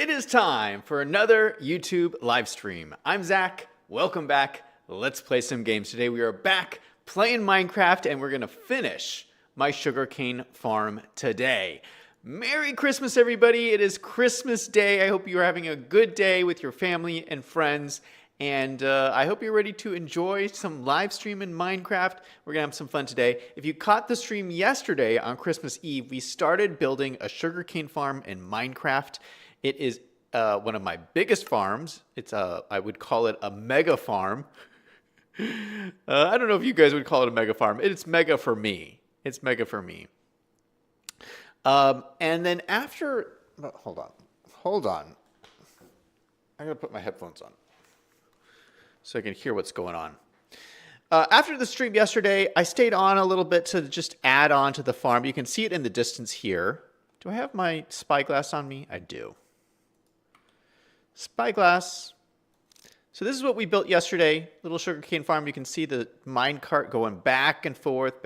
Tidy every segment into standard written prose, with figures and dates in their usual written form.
It is time for another YouTube live stream. I'm Zach. Welcome back. Let's play some games. Today we are back playing Minecraft and we're going to finish my sugarcane farm today. Merry Christmas, everybody. It is Christmas Day. I hope you are having a good day with your family and friends. And I hope you're ready to enjoy some live stream in Minecraft. We're going to have some fun today. If you caught the stream yesterday on Christmas Eve, we started building a sugarcane farm in Minecraft. It is one of my biggest farms. It's I would call it a mega farm. I don't know if you guys would call it a mega farm. It's mega for me. It's mega for me. And then after, hold on. I gotta put my headphones on so I can hear what's going on. After the stream yesterday, I stayed on a little bit to just add on to the farm. You can see it in the distance here. Do I have my spyglass on me? I do. Spyglass. So this is what we built yesterday, little sugarcane farm. You can see the minecart going back and forth,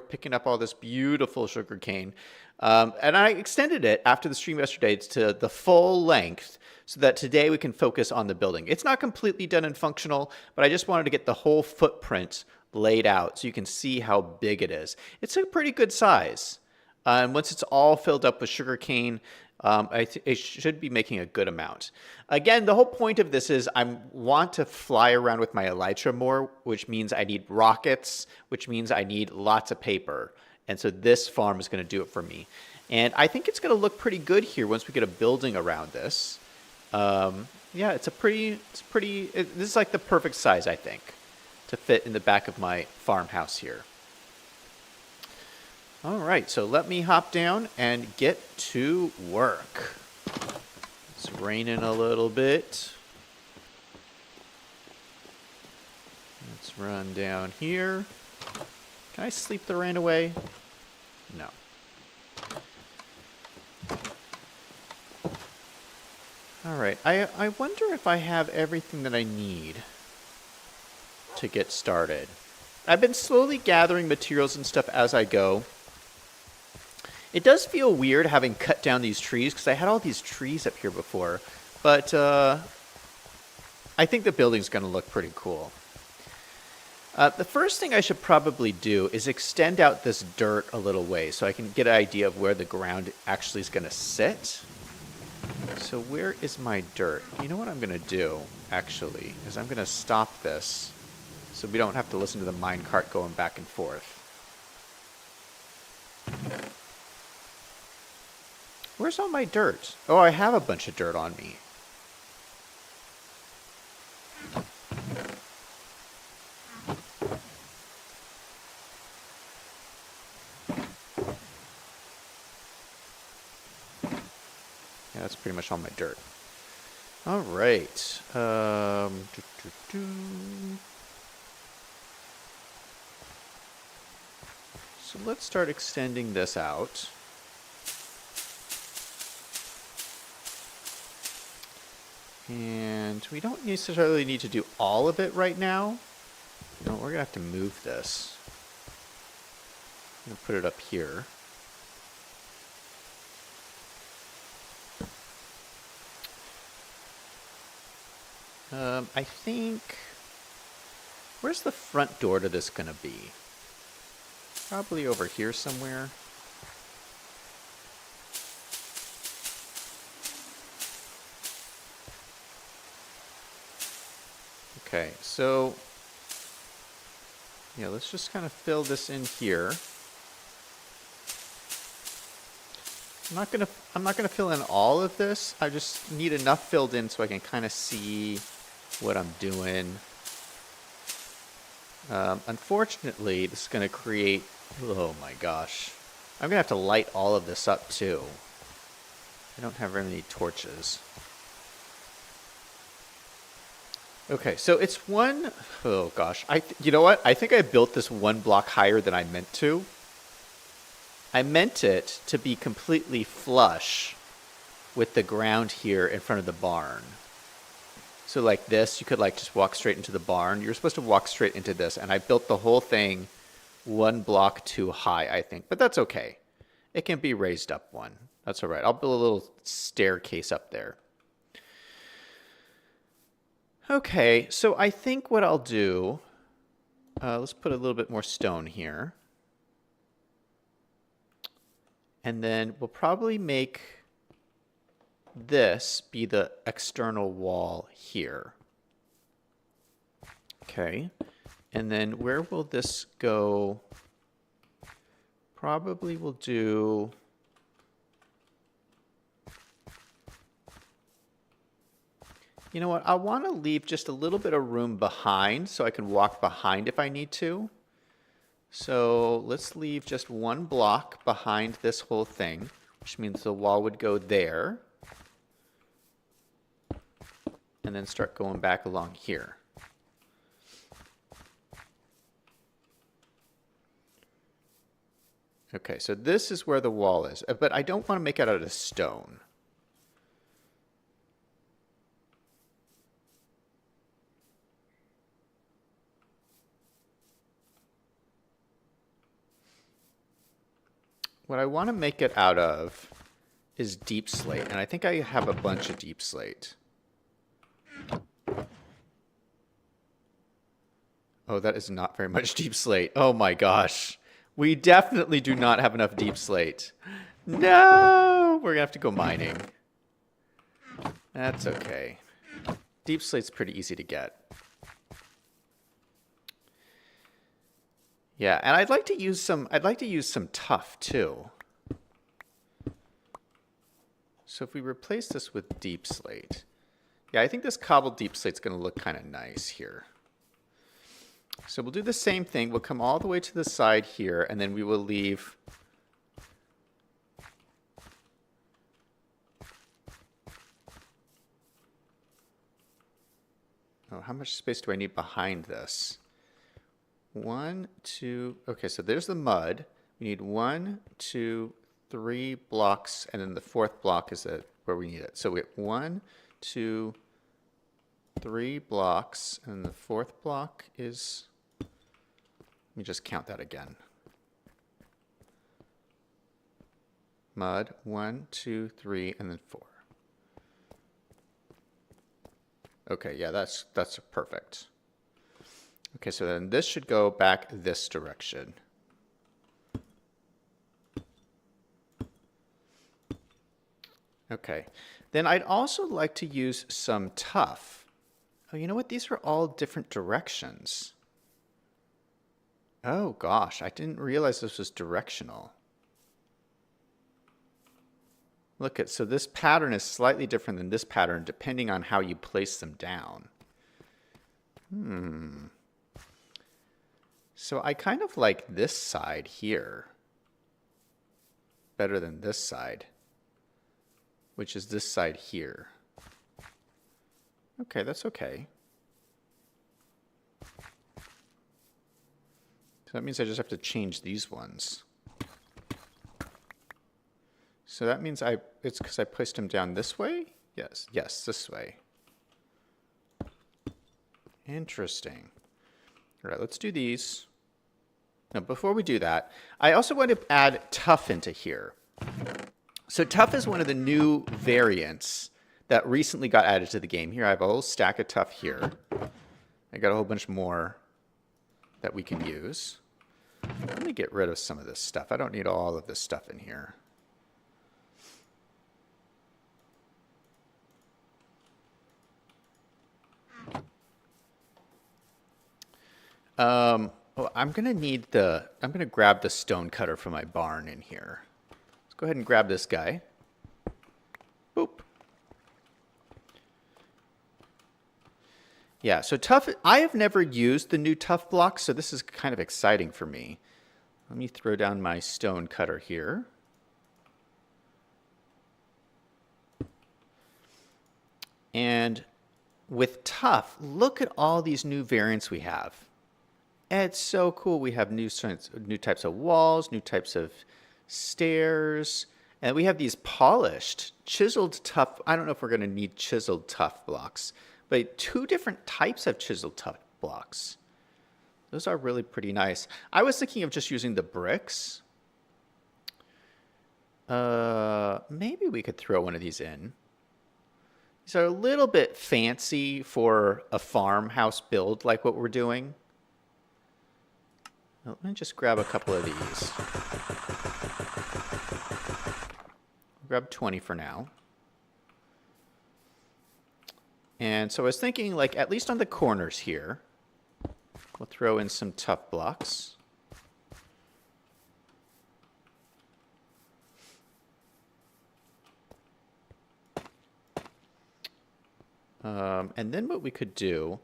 picking up all this beautiful sugarcane. And I extended it after the stream yesterday to the full length so that today we can focus on the building. It's not completely done and functional, but I just wanted to get the whole footprint laid out so you can see how big it is. It's a pretty good size. And once it's all filled up with sugarcane, it should be making a good amount. Again, the whole point of this is I want to fly around with my elytra more, which means I need rockets, which means I need lots of paper. And so this farm is going to do it for me. And I think it's going to look pretty good here once we get a building around this. Yeah, this is like the perfect size, I think, to fit in the back of my farmhouse here. All right, so let me hop down and get to work. It's raining a little bit. Let's run down here. Can I sleep the rain away? No. All right, I wonder if I have everything that I need to get started. I've been slowly gathering materials and stuff as I go. It does feel weird having cut down these trees because I had all these trees up here before, but I think the building's going to look pretty cool. The first thing I should probably do is extend out this dirt a little way so I can get an idea of where the ground actually is going to sit. So where is my dirt? You know what I'm going to do, actually, is I'm going to stop this so we don't have to listen to the minecart going back and forth. Where's all my dirt? Oh, I have a bunch of dirt on me. Yeah, that's pretty much all my dirt. All right. So let's start extending this out. And we don't necessarily need to do all of it right now. No, we're going to have to move this. I'm going to put it up here. I think... Where's the front door to this going to be? Probably over here somewhere. Okay, so yeah, let's just kind of fill this in here. I'm not gonna fill in all of this. I just need enough filled in so I can kind of see what I'm doing. Unfortunately, this is gonna create, oh my gosh. I'm gonna have to light all of this up too. I don't have very many torches. Okay, so it's oh gosh. You know what? I think I built this one block higher than I meant to. I meant it to be completely flush with the ground here in front of the barn. So like this, you could like just walk straight into the barn. You're supposed to walk straight into this, and I built the whole thing one block too high, I think. But that's okay. It can be raised up one. That's all right. I'll build a little staircase up there. Okay, so I think what I'll do, let's put a little bit more stone here. And then we'll probably make this be the external wall here. Okay, and then where will this go? Probably we'll do... You know what? I want to leave just a little bit of room behind so I can walk behind if I need to. So let's leave just one block behind this whole thing, which means the wall would go there. And then start going back along here. Okay, so this is where the wall is, but I don't want to make it out of stone. What I want to make it out of is deep slate, and I think I have a bunch of deep slate. Oh, that is not very much deep slate. Oh my gosh. We definitely do not have enough deep slate. No! We're going to have to go mining. That's okay. Deep slate's pretty easy to get. Yeah, and I'd like to use some tuff too. So if we replace this with deep slate. Yeah, I think this cobbled deep slate's going to look kind of nice here. So we'll do the same thing. We'll come all the way to the side here, and then we will leave how much space do I need behind this? 1, 2, okay, so there's the mud. We need 1, 2, 3 blocks, and then the fourth block is where we need it. So we have 1, 2, 3 blocks, and the fourth block is, let me just count that again. Mud, 1, 2, 3, and then 4. Okay, yeah, that's perfect. Okay, so then this should go back this direction. Okay, then I'd also like to use some tuff. Oh, you know what? These are all different directions. Oh gosh, I didn't realize this was directional. Look at, so this pattern is slightly different than this pattern depending on how you place them down. So I kind of like this side here better than this side, which is this side here. Okay, that's okay. So that means I just have to change these ones. So that means it's because I placed them down this way? Yes, this way. Interesting. All right, let's do these. Now, before we do that, I also want to add tuff into here. So tuff is one of the new variants that recently got added to the game. Here I have a whole stack of tuff here. I got a whole bunch more that we can use. Let me get rid of some of this stuff. I don't need all of this stuff in here. I'm gonna grab the stone cutter from my barn in here. Let's go ahead and grab this guy. Boop. Yeah, so tuff, I have never used the new tuff block, so this is kind of exciting for me. Let me throw down my stone cutter here. And with tuff, look at all these new variants we have. It's so cool. We have new types of walls, new types of stairs, and we have these polished, chiseled tuff. I don't know if we're going to need chiseled tuff blocks, but 2 different types of chiseled tuff blocks. Those are really pretty nice. I was thinking of just using the bricks. Maybe we could throw one of these in. These are a little bit fancy for a farmhouse build like what we're doing. Let me just grab a couple of these. Grab 20 for now. And so I was thinking, like, at least on the corners here, we'll throw in some tough blocks. And then what we could do,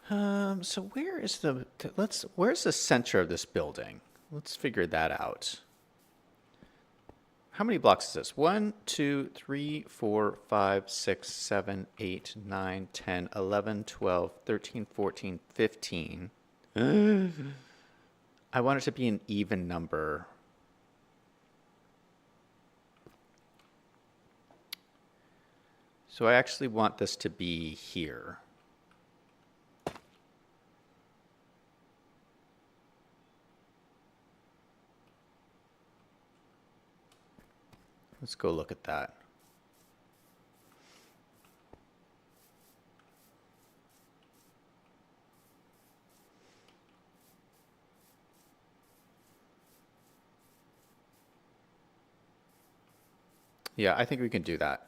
so where's the center of this building? Let's figure that out. How many blocks is this? 1, 2, 3, 4, 5, 6, 7, 8, 9, 10, 11, 12, 13, 14, 15. I want it to be an even number. So I actually want this to be here. Let's go look at that. Yeah, I think we can do that.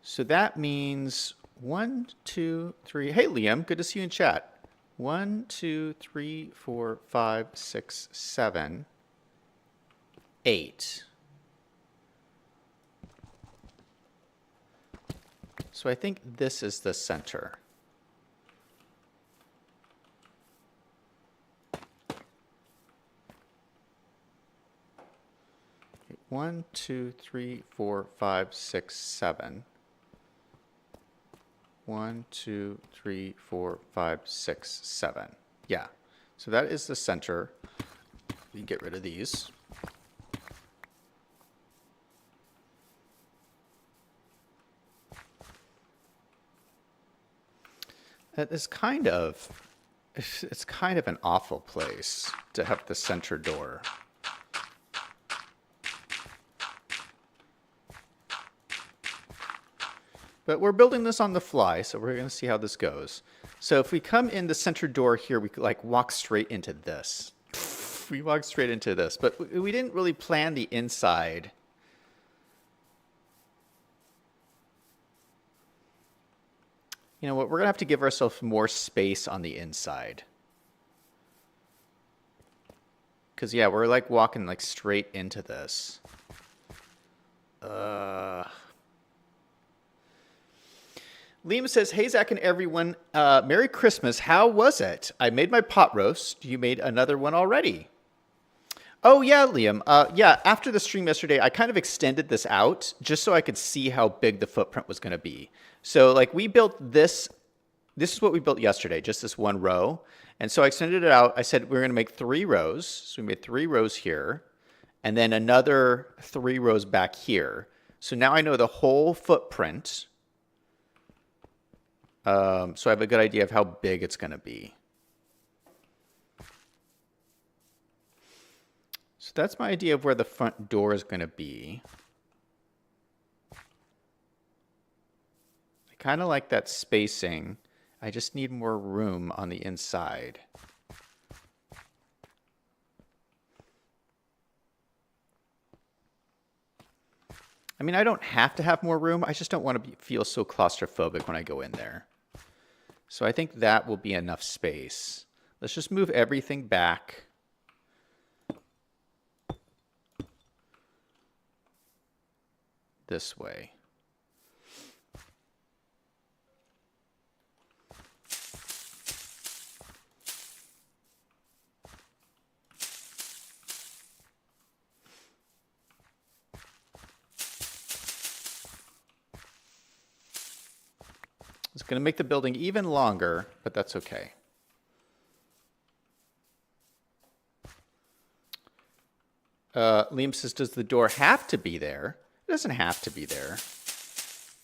So that means 1, 2, 3. Hey, Liam, good to see you in chat. 1, 2, 3, 4, 5, 6, 7, 8. So I think this is the center. Okay, 1, 2, 3, 4, 5, 6, 7. 1, 2, 3, 4, 5, 6, 7. Yeah. So that is the center. We get rid of these. It's kind of an awful place to have the center door. But we're building this on the fly, so we're going to see how this goes. So if we come in the center door here, we could like walk straight into this. We walk straight into this, but we didn't really plan the inside. You know what, we're going to have to give ourselves more space on the inside. Because, yeah, we're like walking like straight into this. Liam says, hey, Zach and everyone, Merry Christmas. How was it? I made my pot roast. You made another one already. Oh, yeah, Liam. Yeah, after the stream yesterday, I kind of extended this out just so I could see how big the footprint was going to be. So, like, we built this. This is what we built yesterday, just this one row. And so I extended it out. I said we're going to make 3 rows. So we made 3 rows here, and then another 3 rows back here. So now I know the whole footprint. So I have a good idea of how big it's going to be. So that's my idea of where the front door is going to be. I kind of like that spacing. I just need more room on the inside. I mean, I don't have to have more room. I just don't want to feel so claustrophobic when I go in there. So I think that will be enough space. Let's just move everything back. This way. It's going to make the building even longer, but that's okay. Liam says, does the door have to be there? It doesn't have to be there.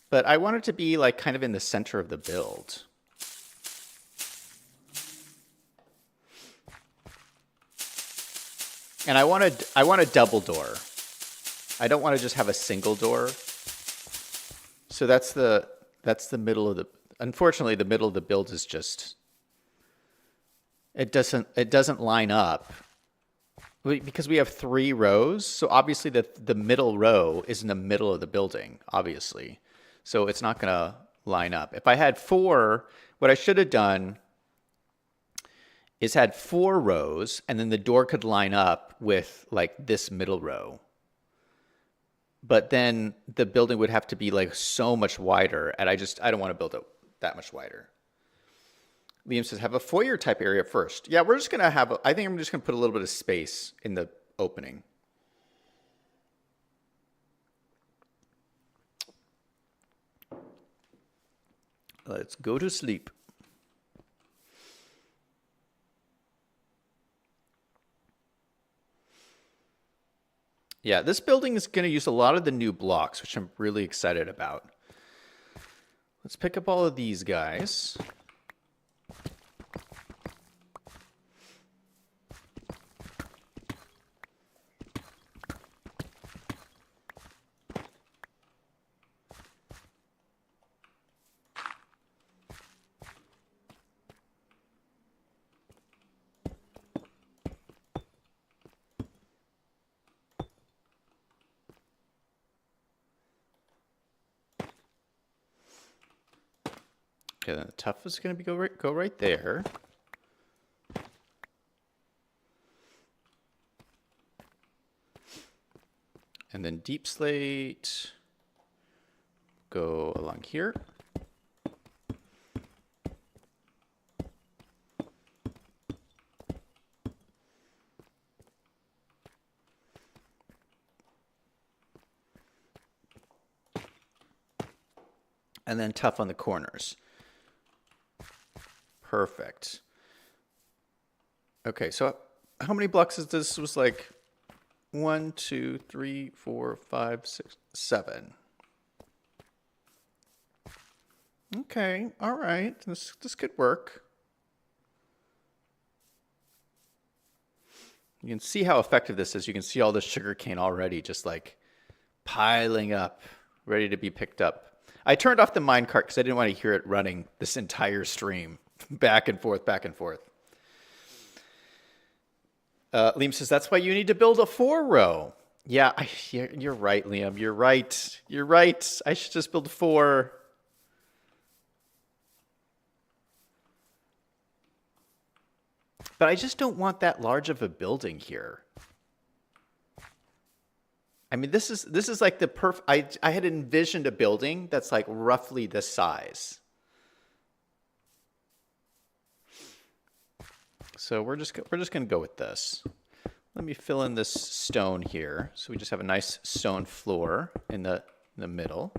But I want it to be like kind of in the center of the build. And I want a double door. I don't want to just have a single door. So that's the middle of the, unfortunately, the middle of the build is just, it doesn't line up because we have 3 rows. So obviously the middle row is in the middle of the building, obviously. So it's not going to line up. If I had 4, what I should have done is had 4 rows, and then the door could line up with like this middle row. But then the building would have to be like so much wider, and I don't want to build it that much wider. Liam says, have a foyer type area first. Yeah, we're just going to have, I think I'm just going to put a little bit of space in the opening. Let's go to sleep. Yeah, this building is going to use a lot of the new blocks, which I'm really excited about. Let's pick up all of these guys. Okay, then the tough is going to go right there. And then deep slate go along here. And then tough on the corners. Perfect. Okay, so how many blocks is this? Was like 1, 2, 3, 4, 5, 6, 7. Okay, all right. This could work. You can see how effective this is. You can see all the sugarcane already just like piling up, ready to be picked up. I turned off the minecart because I didn't want to hear it running this entire stream. Back and forth, back and forth. Liam says, that's why you need to build a 4-row. Yeah, you're right, Liam. You're right. You're right. I should just build 4. But I just don't want that large of a building here. I mean, this is like the perfect. I had envisioned a building that's like roughly this size. So we're just going to go with this. Let me fill in this stone here. So we just have a nice stone floor in the middle.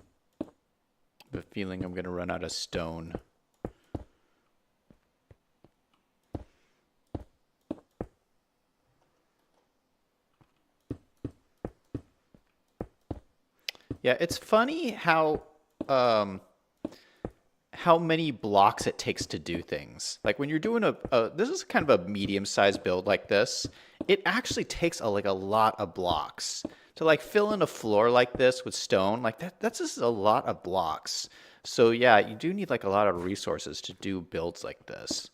I have a feeling I'm going to run out of stone. Yeah, it's funny how many blocks it takes to do things. Like when you're doing this is kind of a medium-sized build like this, it actually takes a lot of blocks to like fill in a floor like this with stone. Like that's just a lot of blocks. So yeah, you do need like a lot of resources to do builds like this.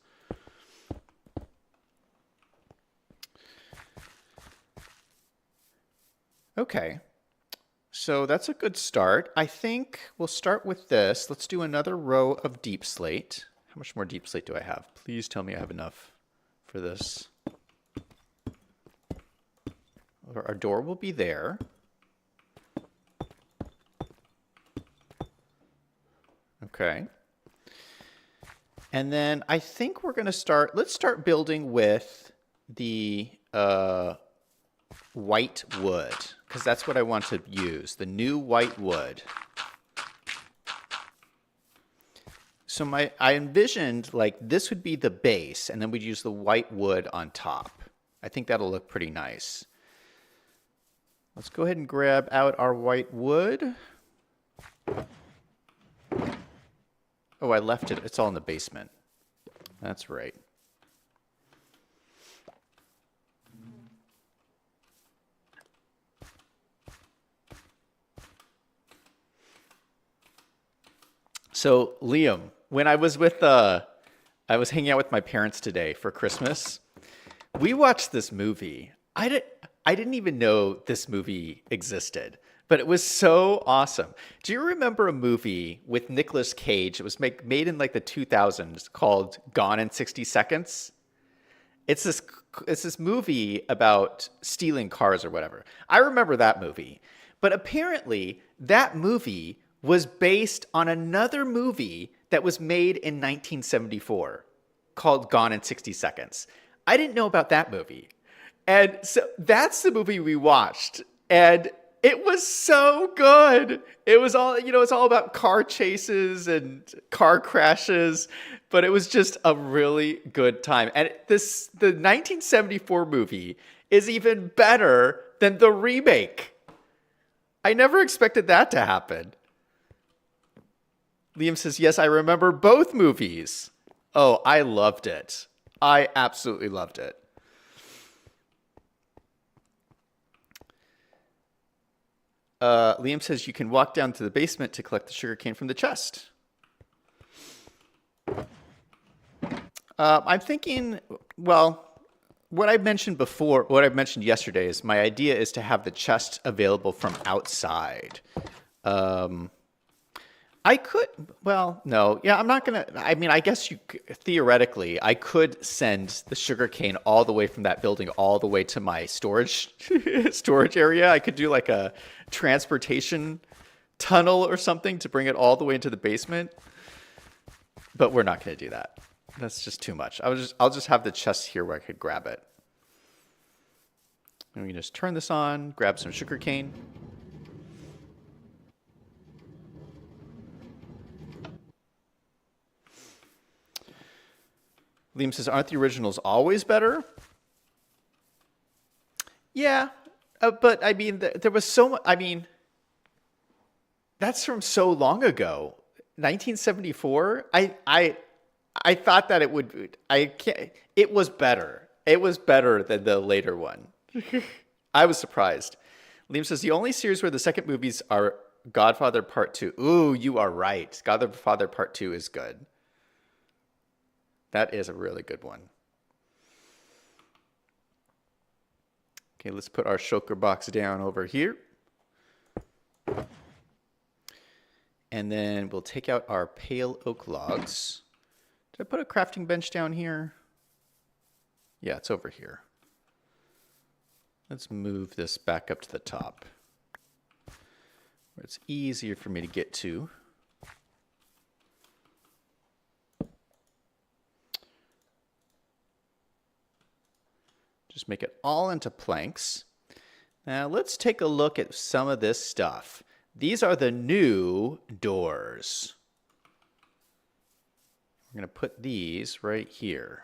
Okay. So that's a good start. I think we'll start with this. Let's do another row of deep slate. How much more deep slate do I have? Please tell me I have enough for this. Our door will be there. Okay. And then I think we're going to let's start building with the white wood, because that's what I want to use, the new white wood. So I envisioned like this would be the base, and then we'd use the white wood on top. I think that'll look pretty nice. Let's go ahead and grab out our white wood. Oh, I left it. It's all in the basement. That's right. So, Liam, when I was hanging out with my parents today for Christmas. We watched this movie. I didn't even know this movie existed, but it was so awesome. Do you remember a movie with Nicolas Cage? It was made in like the 2000s called Gone in 60 Seconds. It's this it's this movie about stealing cars or whatever. I remember that movie. But apparently that movie was based on another movie that was made in 1974 called Gone in 60 Seconds. I didn't know about that movie. And so that's the movie we watched. And it was so good. It was all, it's all about car chases and car crashes, but it was just a really good time. And the 1974 movie is even better than the remake. I never expected that to happen. Liam says, yes, I remember both movies. Oh, I loved it. I absolutely loved it. Liam says you can walk down to the basement to collect the sugarcane from the chest. I'm thinking, well, what I mentioned before, what I mentioned yesterday is my idea is to have the chest available from outside. I could, well, no, yeah, I'm not going to, I mean, I guess theoretically, I could send the sugarcane all the way from that building all the way to my storage area. I could do like a transportation tunnel or something to bring it all the way into the basement. But we're not going to do that. That's just too much. I'll just have the chest here where I could grab it. And we can just turn this on, grab some sugarcane. Liam says, aren't the originals always better? Yeah, but I mean, there was so much, I mean, that's from so long ago. 1974? I thought that it would, it was better. It was better than the later one. I was surprised. Liam says, the only series where the second movies are Godfather Part 2. Ooh, you are right. Godfather Part 2 is good. That is a really good one. Okay, let's put our shulker box down over here. And then we'll take out our pale oak logs. Did I put a crafting bench down here? Yeah, it's over here. Let's move this back up to the top, where it's easier for me to get to. Just make it all into planks. Now let's take a look at some of this stuff. These are the new doors. We're going to put these right here.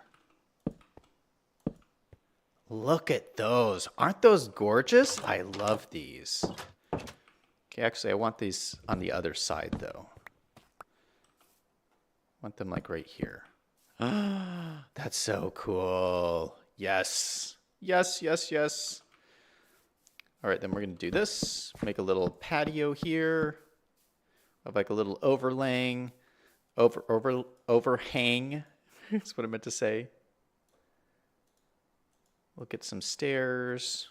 Look at those. Aren't those gorgeous? I love these. Okay, actually I want these on the other side though. I want them like right here. That's so cool. Yes. Yes, yes, yes. All right, then we're going to do this. Make a little patio here of like a little overhang. That's what I meant to say. We'll get some stairs.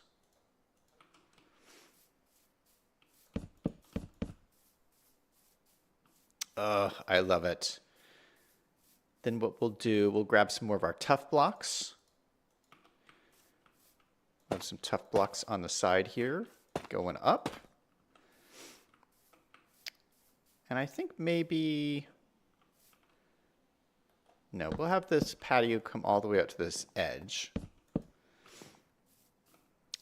I love it. Then what we'll do, we'll grab some more of our tough blocks. Have some tough blocks on the side here, going up. And I think maybe, no, we'll have this patio come all the way up to this edge.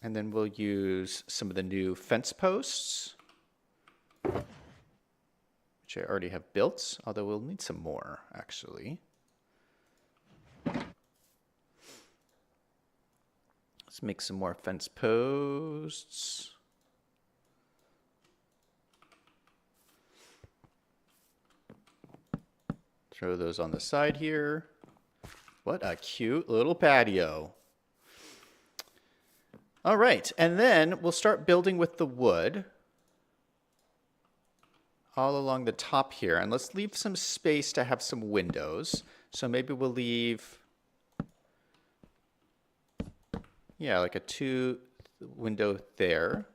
And then we'll use some of the new fence posts, which I already have built, although we'll need some more, actually. Let's make some more fence posts. Throw those on the side here. What a cute little patio. All right, and then we'll start building with the wood. all along the top here. And let's leave some space to have some windows. So maybe we'll leave, yeah, like a 2 window there.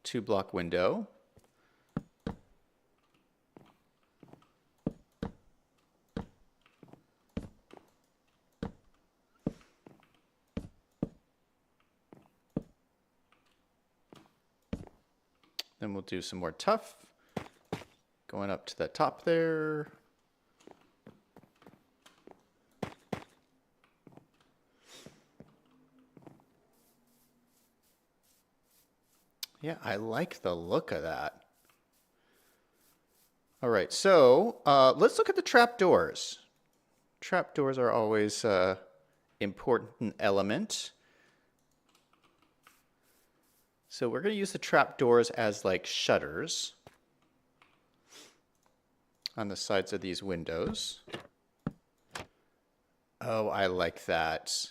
2 block window. Then we'll do some more tuff, going up to the top there. Yeah, I like the look of that. All right, so let's look at the trapdoors. Trapdoors are always an important element. So we're going to use the trapdoors as like shutters on the sides of these windows. Oh, I like that.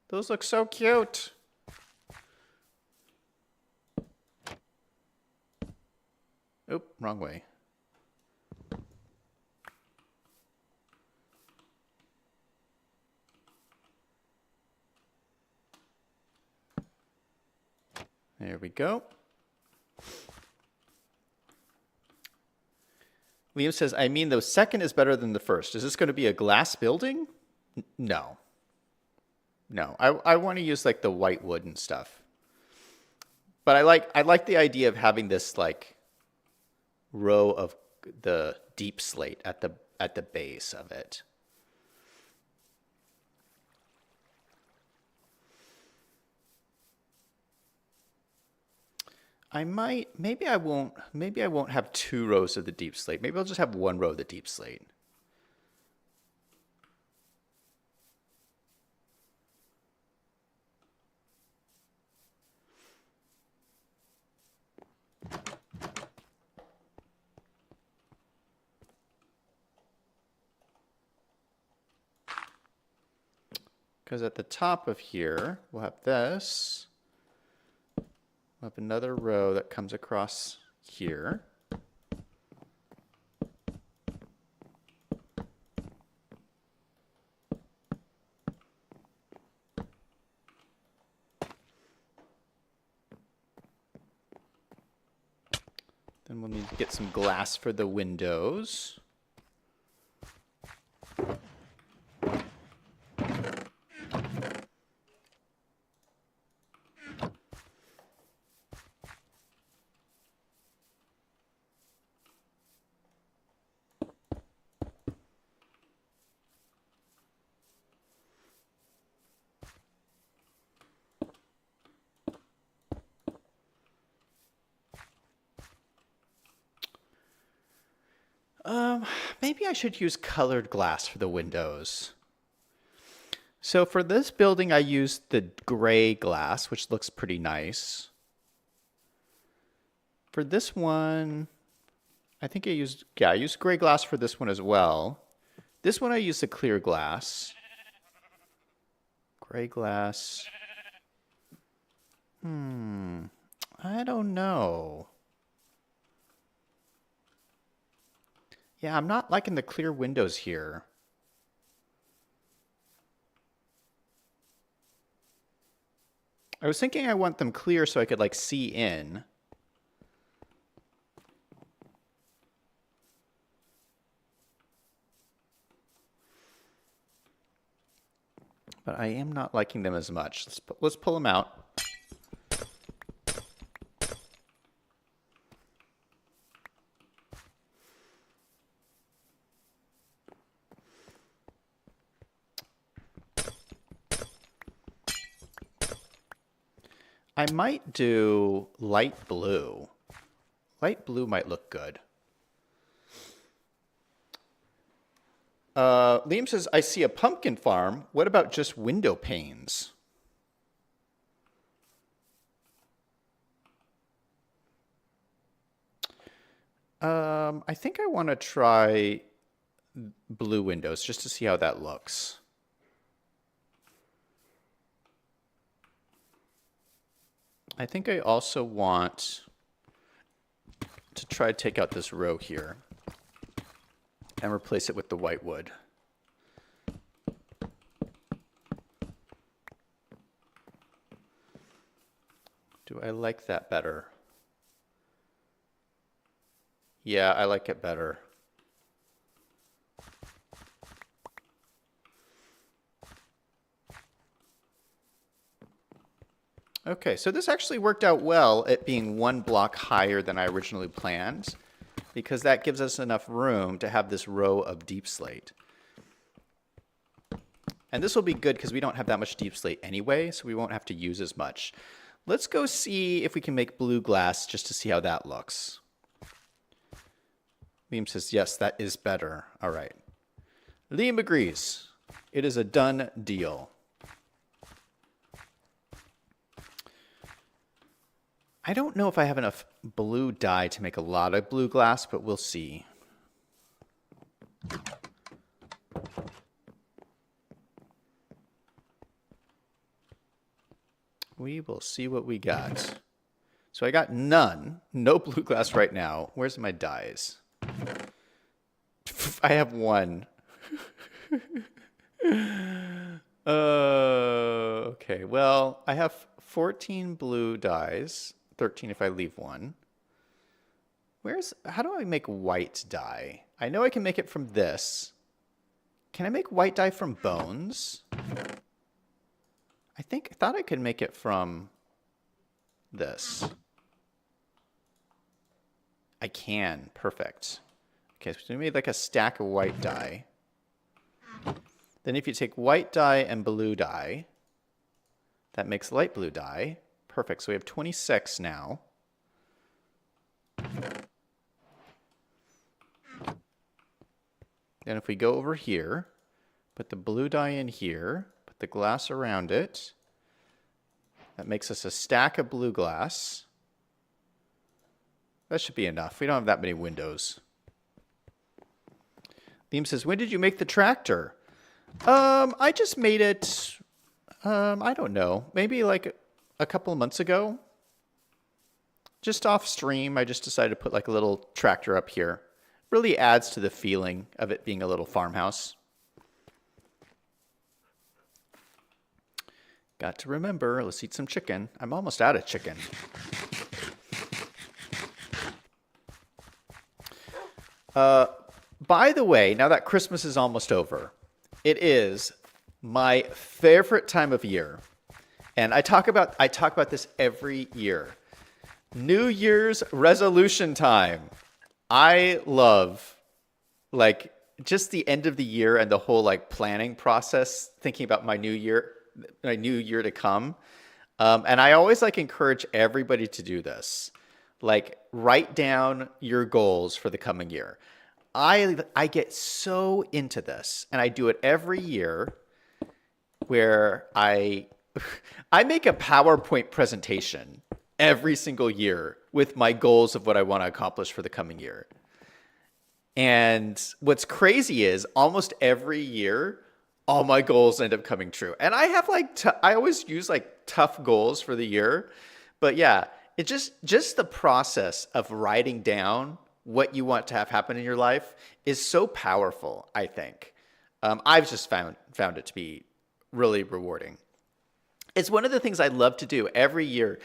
Those look so cute. Oop, wrong way. There we go. Liam says, I mean, the second is better than the first. Is this going to be a glass building? No. No, I want to use like the white wood and stuff. But I like the idea of having this like row of the deep slate at the base of it. Maybe I won't have 2 rows of the deep slate. Maybe I'll just have 1 row of the deep slate. Because at the top of here, we'll have this. We'll have another row that comes across here. Then we'll need to get some glass for the windows. Maybe I should use colored glass for the windows. So for this building, I used the gray glass, which looks pretty nice. For this one, I think I used gray glass for this one as well. This one I used the clear glass. Gray glass. I don't know. Yeah, I'm not liking the clear windows here. I was thinking I want them clear so I could like see in. But I am not liking them as much. Let's pull them out. I might do light blue. Light blue might look good. Liam says, I see a pumpkin farm. What about just window panes? I think I want to try blue windows just to see how that looks. I think I also want to try to take out this row here and replace it with the white wood. Do I like that better? Yeah, I like it better. Okay, so this actually worked out well at being 1 block higher than I originally planned, because that gives us enough room to have this row of deep slate. And this will be good because we don't have that much deep slate anyway, so we won't have to use as much. Let's go see if we can make blue glass just to see how that looks. Liam says, yes, that is better. All right. Liam agrees. It is a done deal. I don't know if I have enough blue dye to make a lot of blue glass, but we'll see. We will see what we got. So I got none. No blue glass right now. Where's my dyes? I have 1. Okay, well, I have 14 blue dyes. 13 if I leave 1. How do I make white dye? I know I can make it from this. Can I make white dye from bones? I thought I could make it from this. I can. Perfect. Okay, so we made like a stack of white dye. Then if you take white dye and blue dye, that makes light blue dye. Perfect. So we have 26 now. Then if we go over here, put the blue dye in here, put the glass around it, that makes us a stack of blue glass. That should be enough. We don't have that many windows. Liam says, when did you make the tractor? I just made it, I don't know, maybe like a couple of months ago. Just off stream, I just decided to put like a little tractor up here. Really adds to the feeling of it being a little farmhouse. Got to remember, let's eat some chicken. I'm almost out of chicken. By the way, now that Christmas is almost over, it is my favorite time of year. And I talk about this every year. New Year's resolution time. I love like just the end of the year and the whole like planning process, thinking about my new year to come. And I always like encourage everybody to do this. Like write down your goals for the coming year. I get so into this, and I do it every year where I make a PowerPoint presentation every single year with my goals of what I want to accomplish for the coming year. And what's crazy is almost every year, all my goals end up coming true. And I have I always use like tough goals for the year. But yeah, it just the process of writing down what you want to have happen in your life is so powerful, I think. I've just found it to be really rewarding. It's one of the things I love to do every year,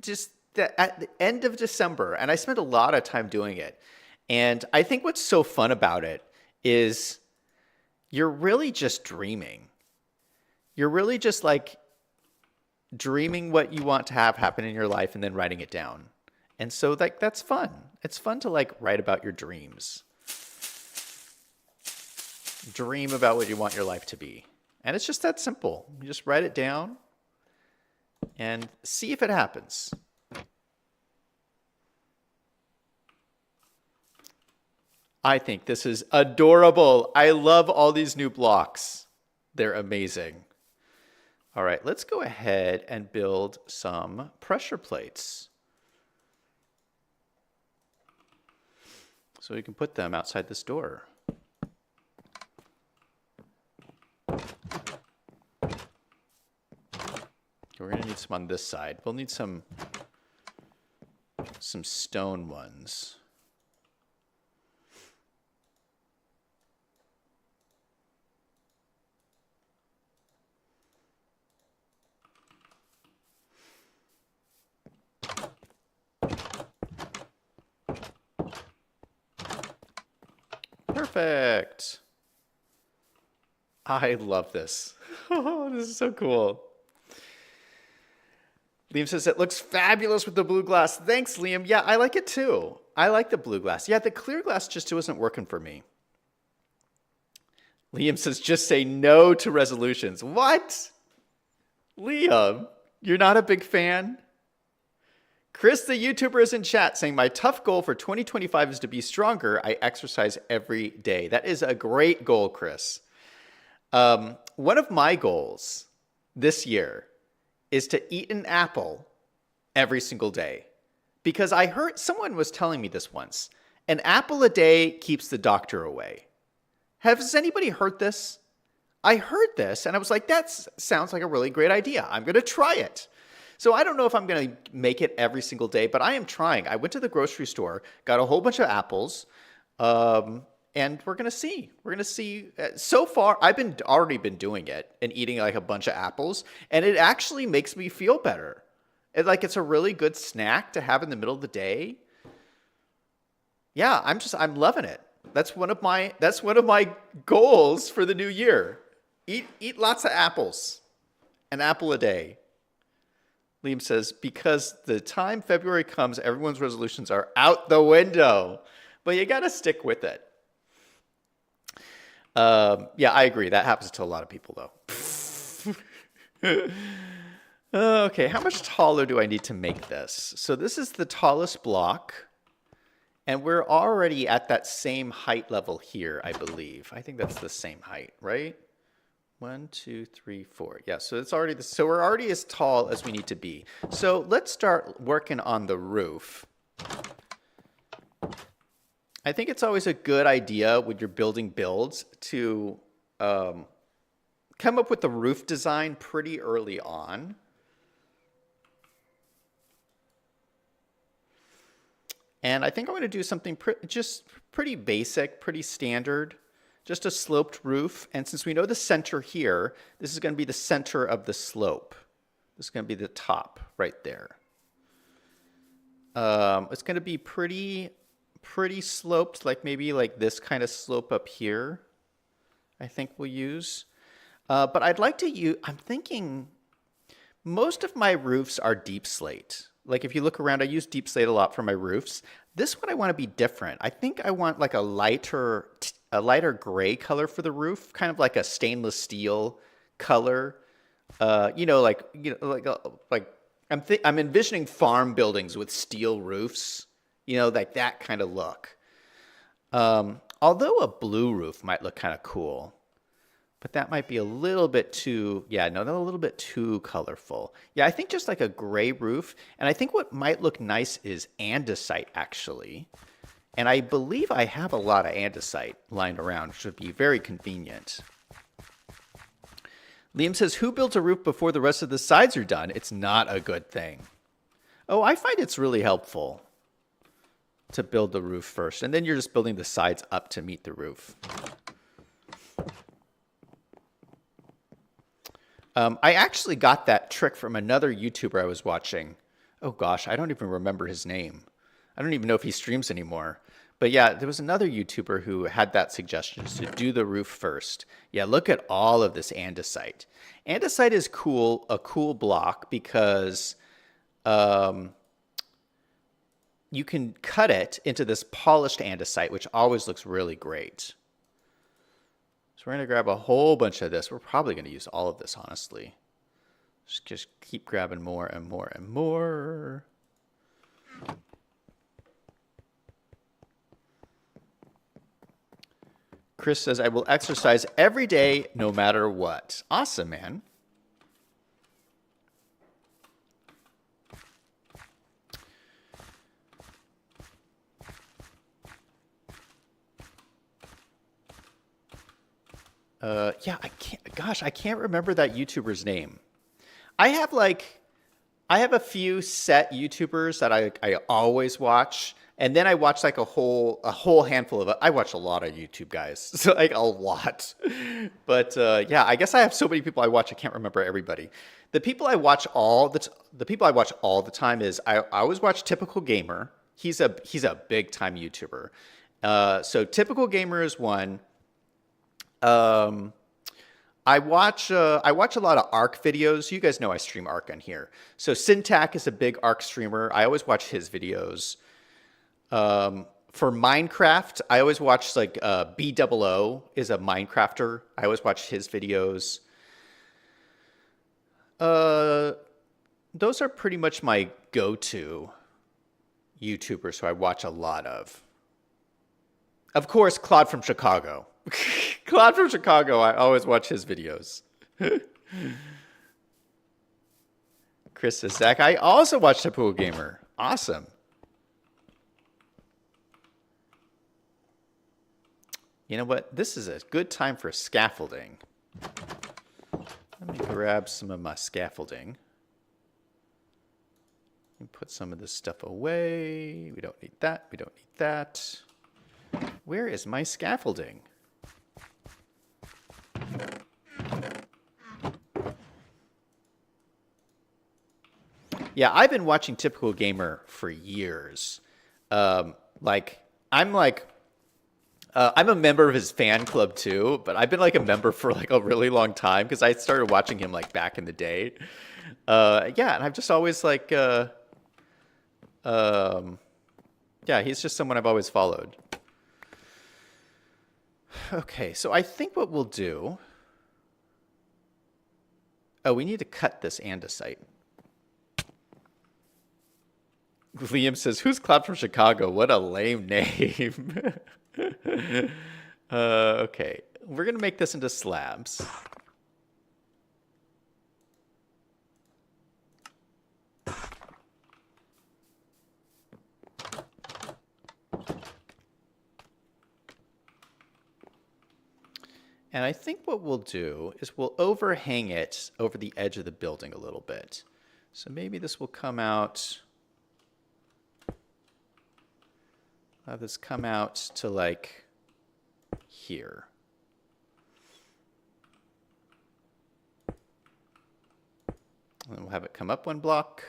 just at the end of December, and I spend a lot of time doing it. And I think what's so fun about it is you're really just dreaming. You're really just like dreaming what you want to have happen in your life and then writing it down. And so like that's fun. It's fun to like write about your dreams. Dream about what you want your life to be. And it's just that simple. You just write it down and see if it happens. I think this is adorable. I love all these new blocks. They're amazing. All right, let's go ahead and build some pressure plates. So you can put them outside this door. We're going to need some on this side. We'll need some stone ones. Perfect. I love this. Oh, this is so cool. Liam says, it looks fabulous with the blue glass. Thanks, Liam. Yeah, I like it too. I like the blue glass. Yeah, the clear glass just wasn't working for me. Liam says, just say no to resolutions. What? Liam, you're not a big fan? Chris, the YouTuber, is in chat saying, my tough goal for 2025 is to be stronger. I exercise every day. That is a great goal, Chris. One of my goals this year is to eat an apple every single day. Because I heard someone was telling me this once. An apple a day keeps the doctor away. Has anybody heard this? I heard this and I was like, that sounds like a really great idea. I'm going to try it. So I don't know if I'm going to make it every single day, but I am trying. I went to the grocery store, got a whole bunch of apples, and we're going to see. We're going to see. So far, I've already been doing it and eating like a bunch of apples, and it actually makes me feel better. It's a really good snack to have in the middle of the day. Yeah, I'm loving it. That's one of my goals for the new year. Eat lots of apples. An apple a day. Liam says, because the time February comes, everyone's resolutions are out the window. But you got to stick with it. Yeah, I agree. That happens to a lot of people, though. Okay, how much taller do I need to make this? So this is the tallest block. And we're already at that same height level here, I believe. I think that's the same height, right? 1, 2, 3, 4. Yeah, so so we're already as tall as we need to be. So let's start working on the roof. I think it's always a good idea when you're building builds to come up with the roof design pretty early on. And I think I'm going to do something just pretty basic, pretty standard. Just a sloped roof. And since we know the center here, this is going to be the center of the slope. This is going to be the top right there. It's going to be pretty sloped, like maybe like this kind of slope up here, I think we'll use. But I'd like to use, I'm thinking most of my roofs are deep slate. Like if you look around, I use deep slate a lot for my roofs. This one I want to be different. I think I want like a lighter gray color for the roof, kind of like a stainless steel color. Like I'm envisioning farm buildings with steel roofs, like that kind of look. Although a blue roof might look kind of cool. But that might be a little bit too, a little bit too colorful. Yeah, I think just like a gray roof. And I think what might look nice is andesite, actually. And I believe I have a lot of andesite lying around, which would be very convenient. Liam says, who builds a roof before the rest of the sides are done? It's not a good thing. Oh, I find it's really helpful to build the roof first. And then you're just building the sides up to meet the roof. I actually got that trick from another YouTuber I was watching. Oh gosh, I don't even remember his name. I don't even know if he streams anymore. But yeah, there was another YouTuber who had that suggestion to do the roof first. Yeah, look at all of this andesite. Andesite is cool, a cool block because you can cut it into this polished andesite, which always looks really great. So we're going to grab a whole bunch of this. We're probably going to use all of this, honestly. Just keep grabbing more and more and more. Chris says, I will exercise every day, no matter what. Awesome, man. I can't remember that YouTuber's name. I have a few set YouTubers that I always watch, and then I watch like a whole handful of it. I watch a lot of YouTube guys, so like a lot. But I guess I have so many people I watch I can't remember everybody. The people I watch all the time is I always watch Typical Gamer. He's a big time YouTuber. So typical gamer is one. Um, I watch a lot of Arc videos. You guys know I stream Arc on here. So Syntac is a big Arc streamer. I always watch his videos. For Minecraft, I always watch like BOO is a Minecrafter. I always watch his videos. Those are pretty much my go-to YouTubers who I watch a lot of. Of course, Claude from Chicago. Claude from Chicago, I always watch his videos. Chris says, Zach, I also watch Typical Gamer. Awesome. You know what? This is a good time for scaffolding. Let me grab some of my scaffolding. And put some of this stuff away. We don't need that. We don't need that. Where is my scaffolding? Yeah, I've been watching Typical Gamer for years. I'm a member of his fan club too, but I've been like a member for like a really long time because I started watching him like back in the day. Yeah, and I've just always like, yeah, he's just someone I've always followed. Okay, so I think what we'll do. Oh, we need to cut this andesite. Liam says, "Who's Cloud from Chicago? What a lame name." Okay, we're gonna make this into slabs. And I think what we'll do is we'll overhang it over the edge of the building a little bit. So maybe this will come out. Have this come out to like here. And we'll have it come up one block.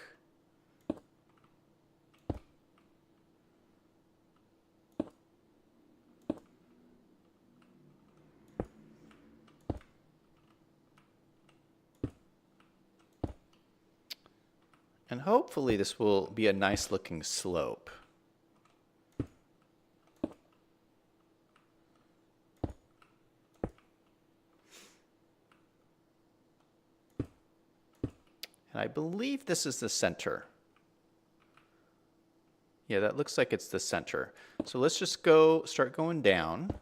And hopefully this will be a nice looking slope. And I believe this is the center. Yeah, that looks like it's the center. So let's just start going down.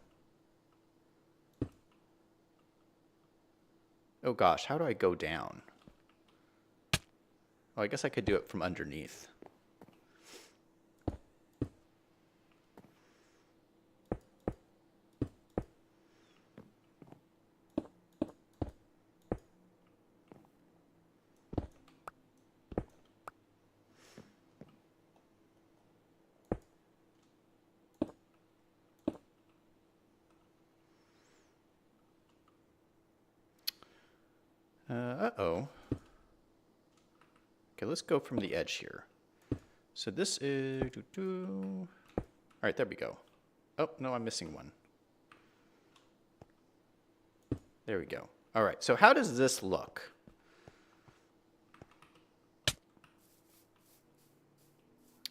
Oh gosh, how do I go down? Oh, I guess I could do it from underneath. Uh-oh. Okay, let's go from the edge here. So this is... All right, there we go. Oh, no, I'm missing one. There we go. All right, so how does this look?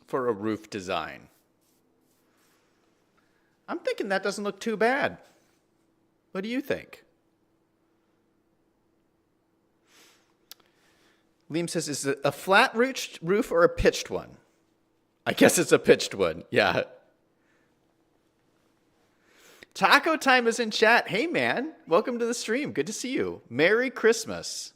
For a roof design. I'm thinking that doesn't look too bad. What do you think? Liam says, is it a flat roof or a pitched one? I guess it's a pitched one, yeah. Taco Time is in chat. Hey, man. Welcome to the stream. Good to see you. Merry Christmas.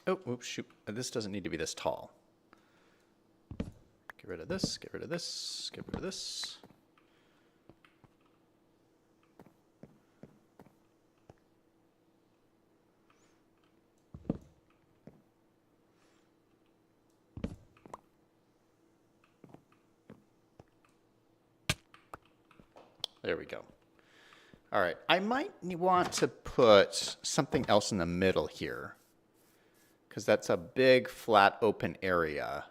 Oh, oops, shoot. This doesn't need to be this tall. Get rid of this, get rid of this, get rid of this. There we go. All right, I might want to put something else in the middle here because that's a big, flat, open area.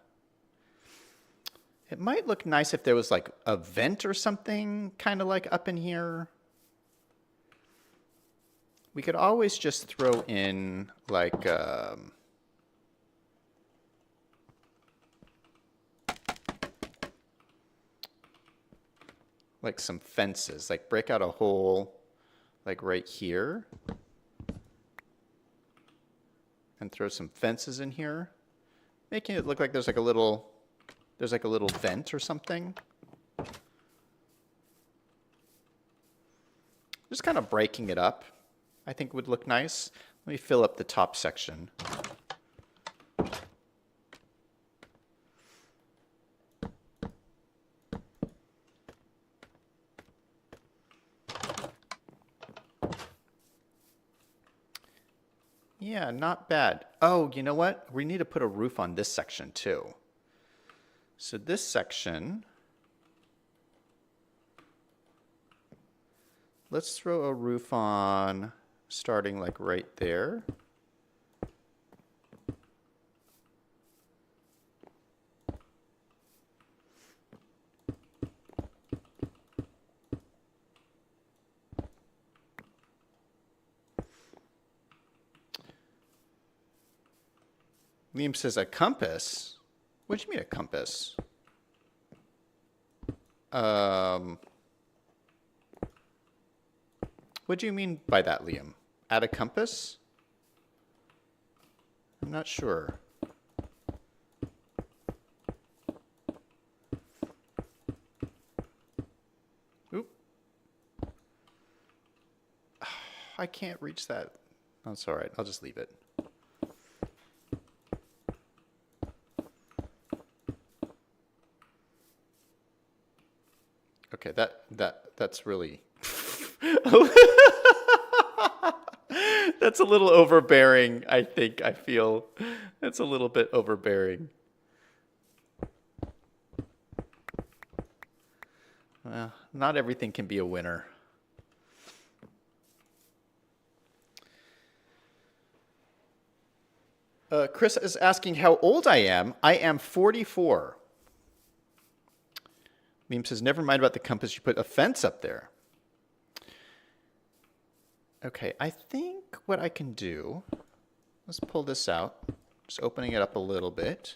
It might look nice if there was like a vent or something kind of like up in here. We could always just throw in like some fences, like break out a hole like right here and throw some fences in here, making it look like there's like a little vent or something. Just kind of breaking it up, I think would look nice. Let me fill up the top section. Yeah, not bad. Oh, you know what? We need to put a roof on this section too. So this section, let's throw a roof on starting like right there. Liam says a compass? What do you mean a compass? What do you mean by that, Liam? Add a compass? I'm not sure. Oop. I can't reach that. That's all right. I'll just leave it. Okay, that's really that's a little overbearing, I think. I feel that's a little bit overbearing. Well, not everything can be a winner. Chris is asking how old I am. I am 44. Meme says, never mind about the compass, you put a fence up there. Okay, I think what I can do, let's pull this out, just opening it up a little bit.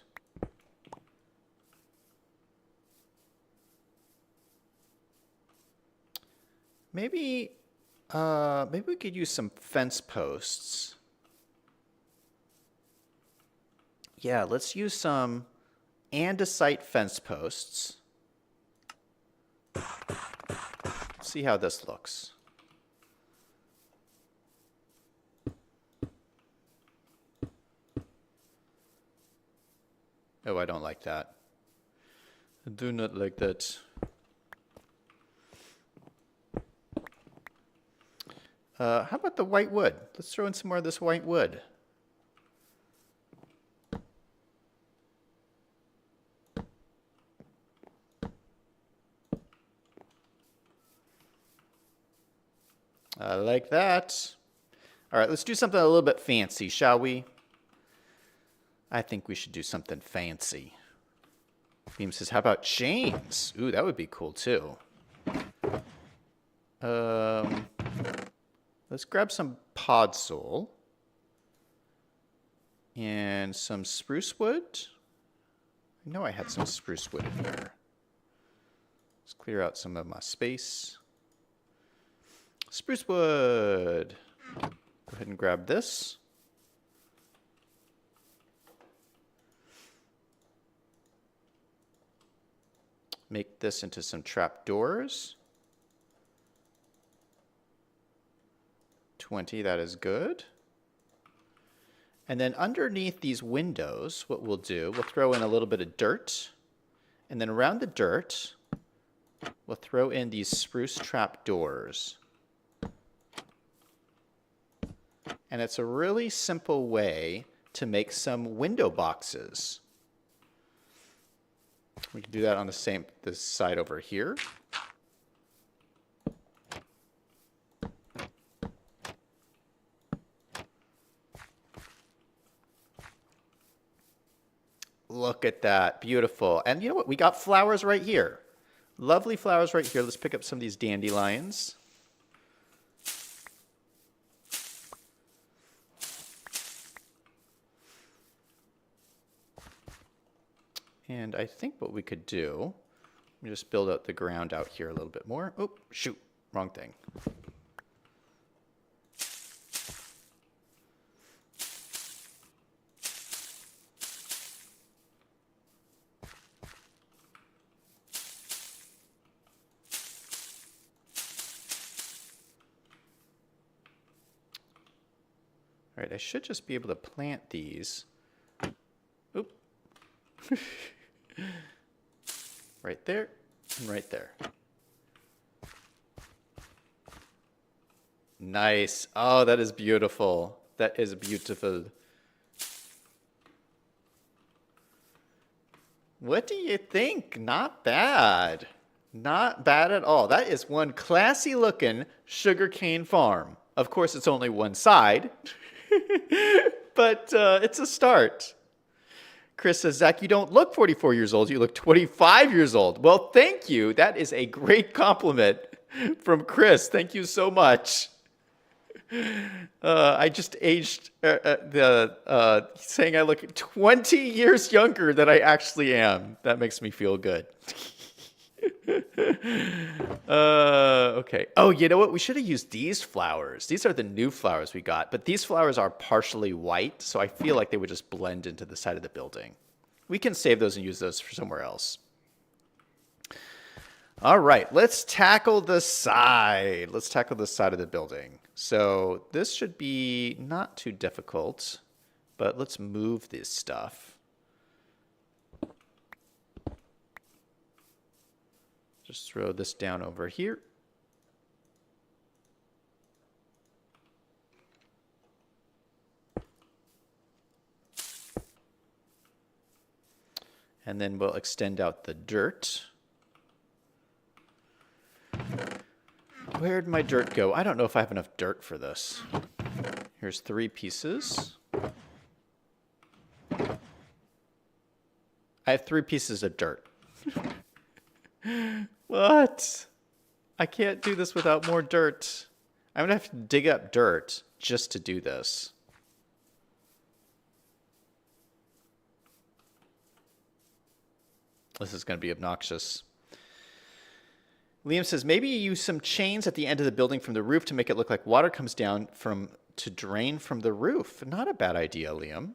Maybe we could use some fence posts. Yeah, let's use some andesite fence posts. See how this looks. Oh, I don't like that. I do not like that. How about the white wood? Let's throw in some more of this white wood. I like that. All right, let's do something a little bit fancy, shall we? I think we should do something fancy. Beam says, how about chains? Ooh, that would be cool too. Let's grab some podzol and some spruce wood. I know I had some spruce wood in here. Let's clear out some of my space. Spruce wood. Go ahead and grab this. Make this into some trap doors. 20, that is good. And then underneath these windows, what we'll do, we'll throw in a little bit of dirt. And then around the dirt, we'll throw in these spruce trap doors. And it's a really simple way to make some window boxes. We can do that on this side over here. Look at that, beautiful. And you know what, we got flowers right here. Lovely flowers right here. Let's pick up some of these dandelions. And I think what we could do, let me just build out the ground out here a little bit more. Oh, shoot, wrong thing. All right, I should just be able to plant these. Oop. Right there and right there. Nice. Oh, that is beautiful. That is beautiful. What do you think? Not bad. Not bad at all. That is one classy looking sugarcane farm. Of course, it's only one side, but it's a start. Chris says, Zach, you don't look 44 years old. You look 25 years old. Well, thank you. That is a great compliment from Chris. Thank you so much. I just aged saying I look 20 years younger than I actually am. That makes me feel good. Okay. Oh, you know what? We should have used these flowers. These are the new flowers we got, but these flowers are partially white, so I feel like they would just blend into the side of the building. We can save those and use those for somewhere else. All right, let's tackle the side. Let's tackle the side of the building. So this should be not too difficult, but let's move this stuff. Just throw this down over here. And then we'll extend out the dirt. Where'd my dirt go? I don't know if I have enough dirt for this. Here's 3 pieces. I have 3 pieces of dirt. What? I can't do this without more dirt. I'm gonna have to dig up dirt just to do this. This is gonna be obnoxious. Liam says, maybe you use some chains at the end of the building from the roof to make it look like water comes down to drain from the roof. Not a bad idea, Liam.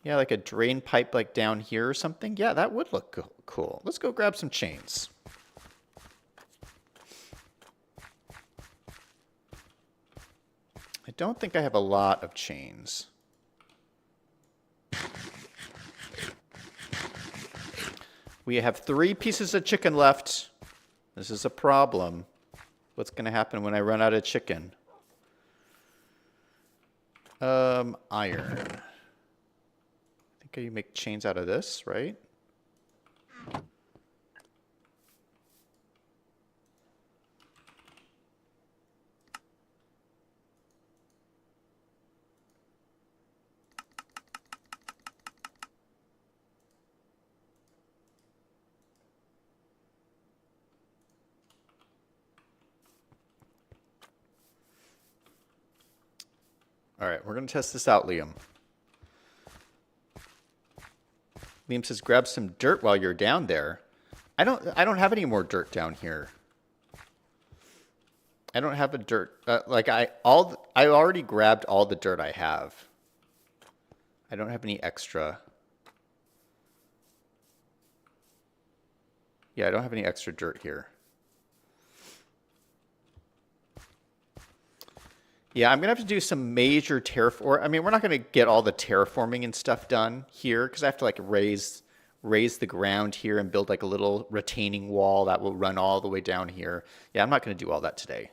Yeah, like a drain pipe like down here or something. Yeah, that would look cool. Let's go grab some chains. I don't think I have a lot of chains. We have 3 pieces of chicken left. This is a problem. What's going to happen when I run out of chicken? Iron. I think you make chains out of this, right? All right, we're going to test this out, Liam. Liam says, grab some dirt while you're down there. I don't have any more dirt down here. I don't have a dirt. I already grabbed all the dirt I have. I don't have any extra. Yeah, I don't have any extra dirt here. Yeah, I'm gonna have to do some major terraform. I mean, we're not gonna get all the terraforming and stuff done here because I have to like raise the ground here and build like a little retaining wall that will run all the way down here. Yeah, I'm not gonna do all that today.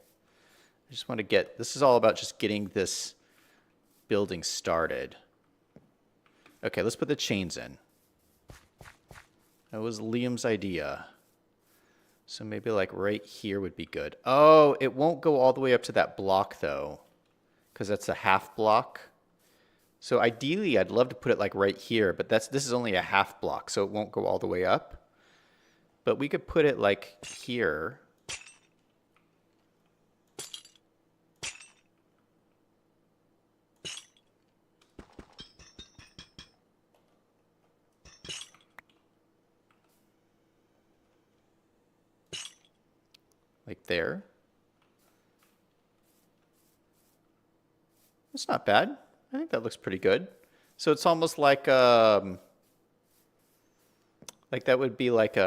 I just want to get, this is all about just getting this building started. Okay, let's put the chains in. That was Liam's idea. So maybe like right here would be good. Oh, it won't go all the way up to that block though, because that's a half block. So ideally, I'd love to put it like right here, but this is only a half block, so it won't go all the way up. But we could put it like here. Like there. It's not bad. I think that looks pretty good. So it's almost like that would be like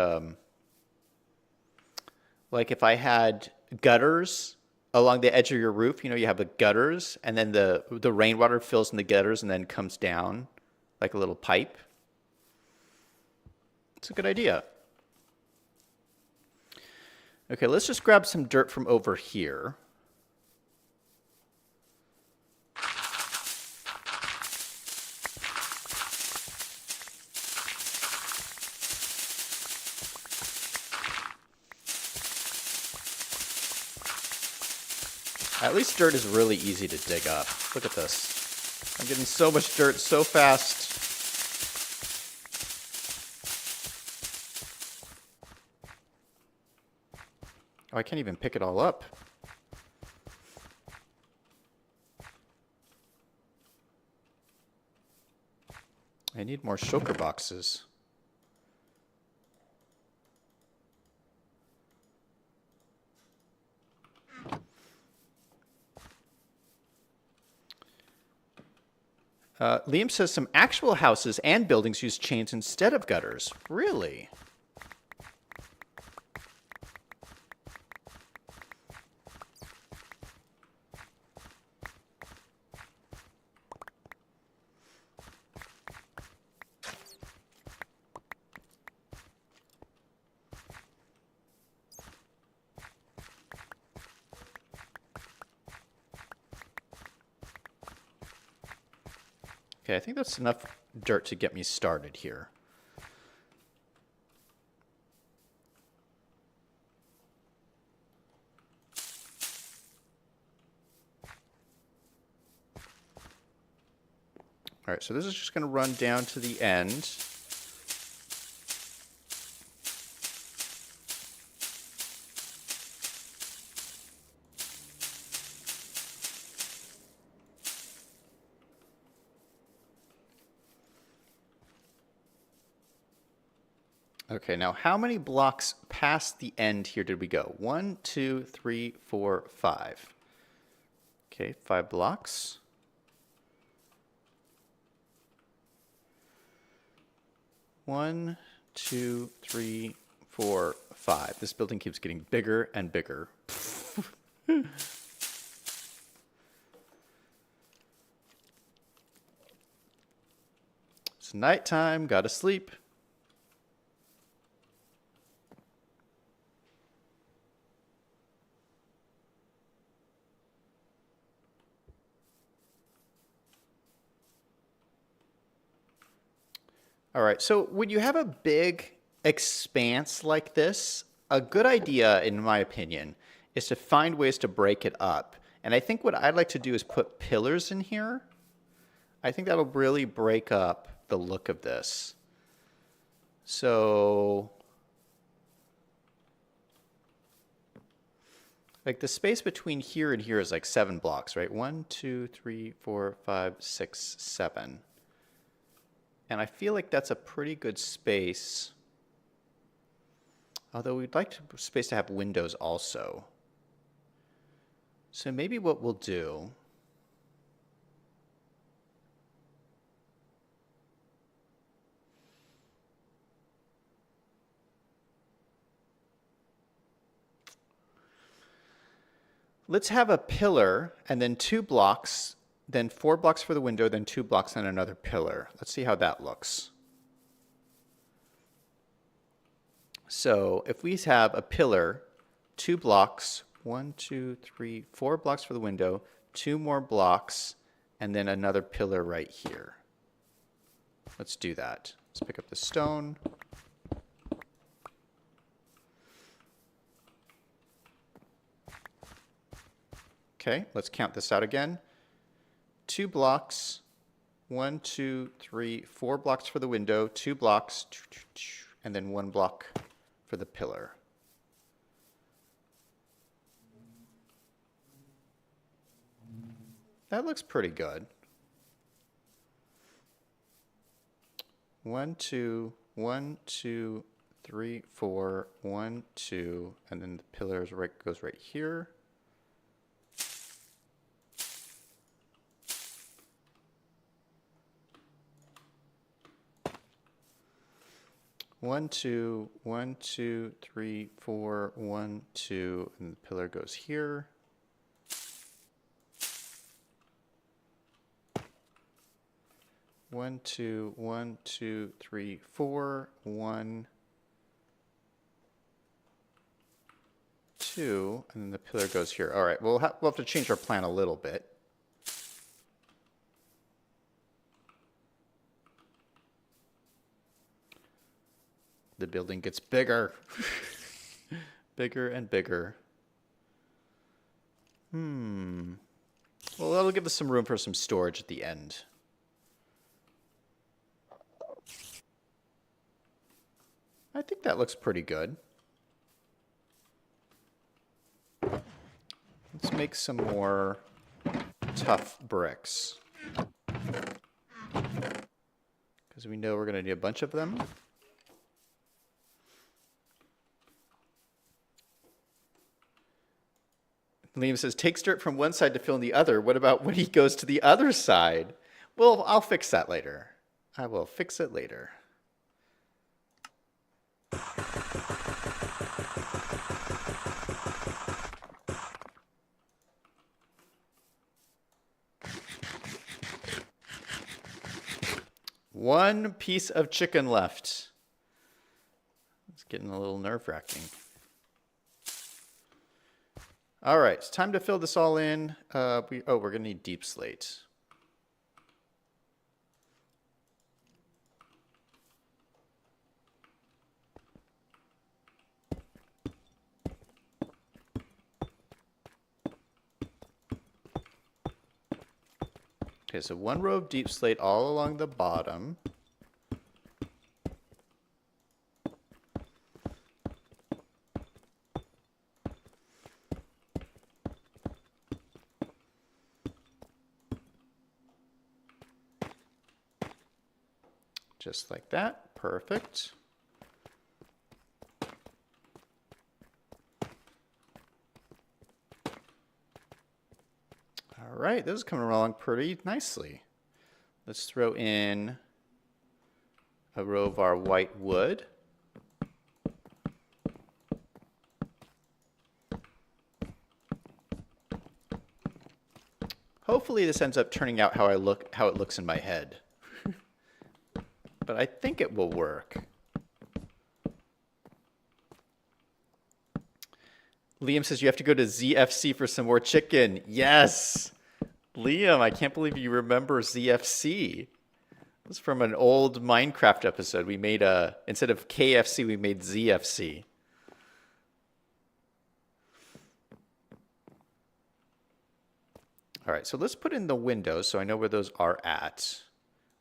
if I had gutters along the edge of your roof, you know, you have the gutters and then the rainwater fills in the gutters and then comes down like a little pipe. It's a good idea. Okay, let's just grab some dirt from over here. At least dirt is really easy to dig up. Look at this. I'm getting so much dirt so fast. Oh, I can't even pick it all up. I need more shulker boxes. Liam says some actual houses and buildings use chains instead of gutters. Really? Okay, I think that's enough dirt to get me started here. All right, so this is just going to run down to the end. Okay, now how many blocks past the end here did we go? 1, 2, 3, 4, 5. Okay, 5 blocks. One, 2, 3, 4, 5. This building keeps getting bigger and bigger. It's nighttime, gotta sleep. All right, so when you have a big expanse like this, a good idea, in my opinion, is to find ways to break it up. And I think what I'd like to do is put pillars in here. I think that'll really break up the look of this. So, like the space between here and here is like 7 blocks, right? 1, 2, 3, 4, 5, 6, 7. And I feel like that's a pretty good space. Although we'd like space to have windows also. So maybe what we'll do let's have a pillar and then 2 blocks, then 4 blocks for the window, then 2 blocks and another pillar. Let's see how that looks. So if we have a pillar, 2 blocks, 1, 2, 3, 4 blocks for the window, 2 more blocks, and then another pillar right here. Let's do that. Let's pick up the stone. Okay, let's count this out again. 2 blocks, 1, 2, 3, 4 blocks for the window, 2 blocks, and then 1 block for the pillar. That looks pretty good. 1, 2, 1, 2, 3, 4, 1, 2, and then the pillar goes right here. One, two, 1, 2, 3, 4, 1, 2, and the pillar goes here. One, two, 1, 2, 3, 4, 1, 2, and then the pillar goes here. All right, we'll have to change our plan a little bit. The building gets bigger. Bigger and bigger. Well, that'll give us some room for some storage at the end. I think that looks pretty good. Let's make some more tough bricks. Because we know we're going to need a bunch of them. Liam says, takes dirt from one side to fill in the other. What about when he goes to the other side? Well, I'll fix that later. I will fix it later. One piece of chicken left. It's getting a little nerve-wracking. All right, it's time to fill this all in. We're going to need deep slate. Okay, so 1 row of deep slate all along the bottom. Just like that. Perfect. All right, this is coming along pretty nicely. Let's throw in a row of our white wood. Hopefully this ends up turning out how it looks in my head. But I think it will work. Liam says you have to go to ZFC for some more chicken. Yes! Liam, I can't believe you remember ZFC. It was from an old Minecraft episode. We made instead of KFC, we made ZFC. All right, so let's put in the windows so I know where those are at.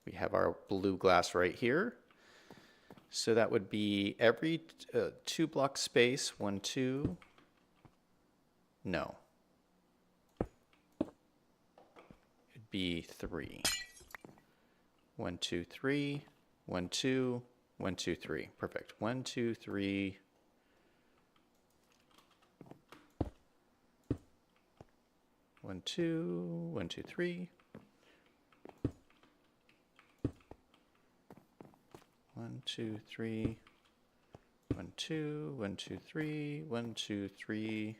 We have our blue glass right here. So that would be every 2 block space, 1, 2. No. It'd be 3. 1, 2, 3. 1, 2. 1, 2, 3. Perfect. 1, 2, 3. 1, 2. 1, 2, 3. 1, 2, 3, 1, 2, 1, 2, 3, 1, 2, 3,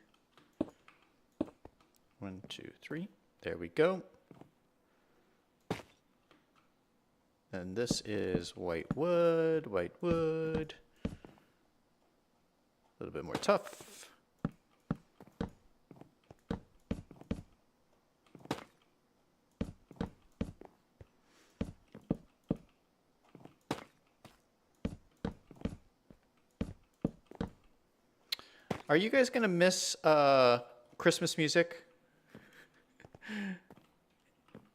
1, 2, 3. There we go. And this is white wood, white wood. A little bit more tough. Are you guys gonna miss Christmas music?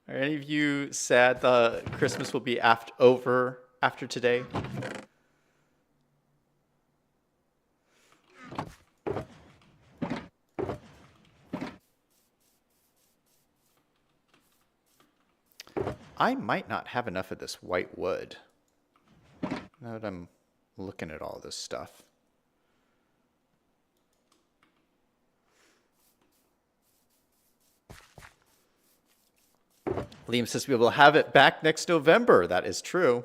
Are any of you sad the Christmas will be over after today? I might not have enough of this white wood. Now that I'm looking at all this stuff. Liam says we will have it back next November. That is true.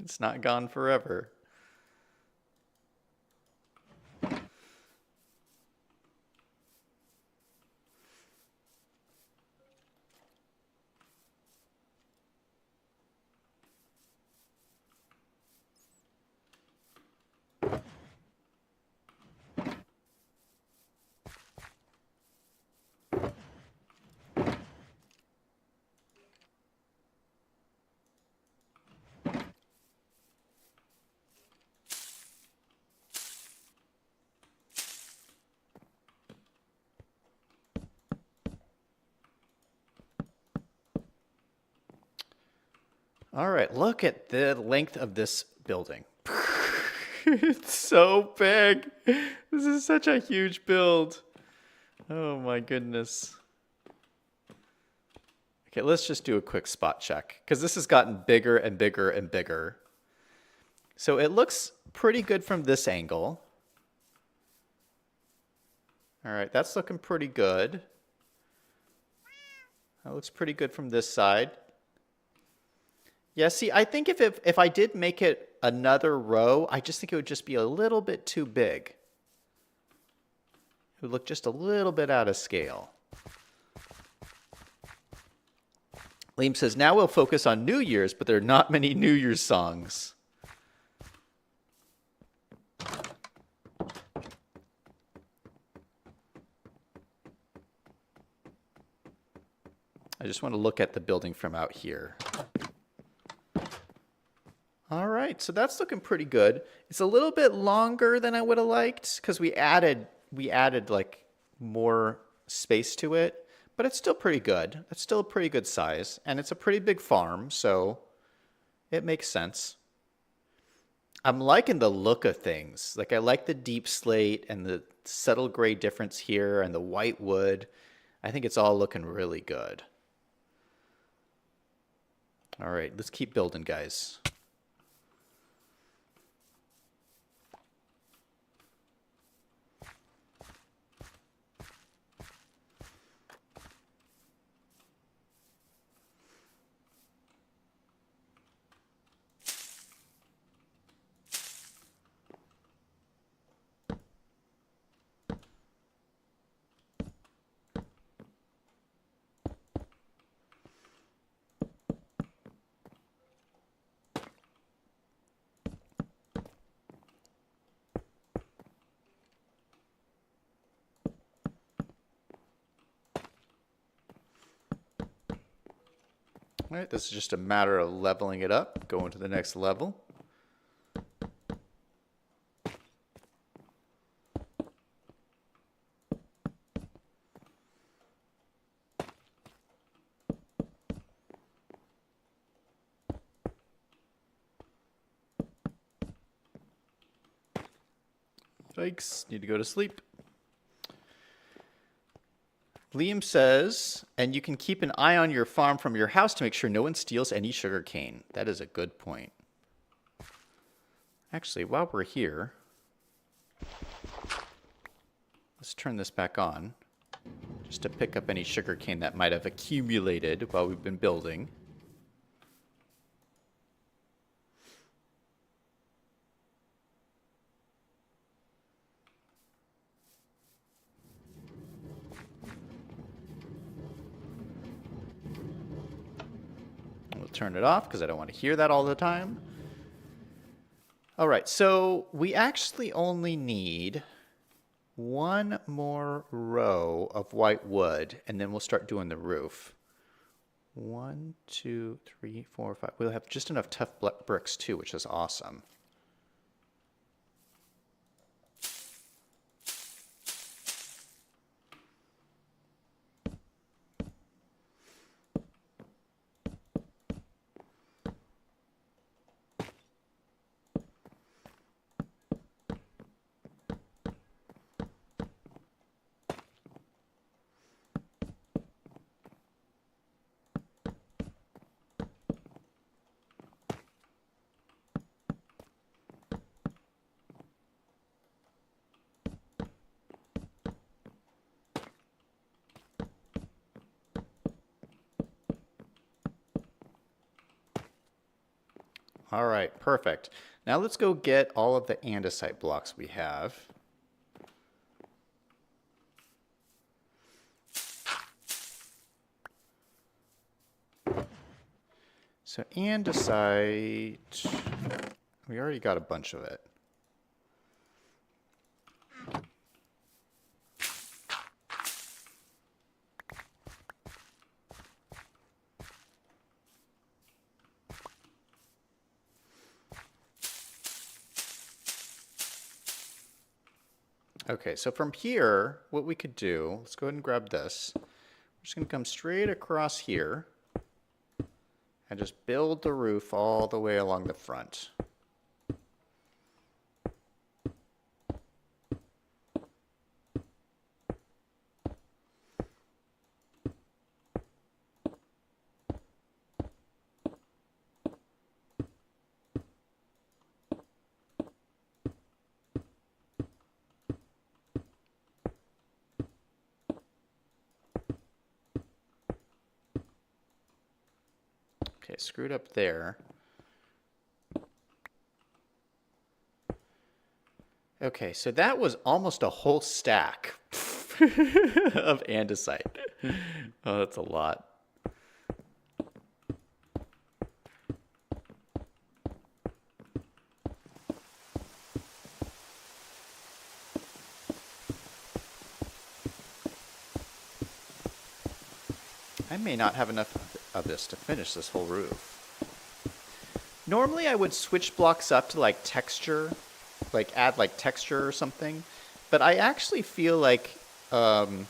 It's not gone forever. All right, look at the length of this building. It's so big. This is such a huge build. Oh my goodness. Okay, let's just do a quick spot check because this has gotten bigger and bigger and bigger. So it looks pretty good from this angle. All right, that's looking pretty good. That looks pretty good from this side. Yeah, see, I think if I did make it another row, I just think it would just be a little bit too big. It would look just a little bit out of scale. Liam says, now we'll focus on New Year's, but there are not many New Year's songs. I just want to look at the building from out here. All right, so that's looking pretty good. It's a little bit longer than I would have liked because we added like more space to it, but it's still pretty good. It's still a pretty good size, and it's a pretty big farm, so it makes sense. I'm liking the look of things. Like I like the deep slate and the subtle gray difference here and the white wood. I think it's all looking really good. All right, let's keep building, guys. All right, this is just a matter of leveling it up, going to the next level. Yikes, need to go to sleep. Liam says, and you can keep an eye on your farm from your house to make sure no one steals any sugar cane. That is a good point. Actually, while we're here, let's turn this back on just to pick up any sugar cane that might have accumulated while we've been building. turn it off because I don't want to hear that all the time. All right, so we actually only need one more row of white wood, and then we'll start doing the roof. 1, 2, 3, 4, 5. We'll have just enough tough bricks too, which is awesome. All right, perfect. Now let's go get all of the andesite blocks we have. So andesite, we already got a bunch of it. Okay, so from here, what we could do, let's go ahead and grab this. We're just going to come straight across here and just build the roof all the way along the front. Okay, screwed up there. Okay, so that was almost a whole stack of andesite. Oh, that's a lot. I may not have enough of this to finish this whole roof. Normally I would switch blocks up to like texture, like add like texture or something, but I actually feel like I'd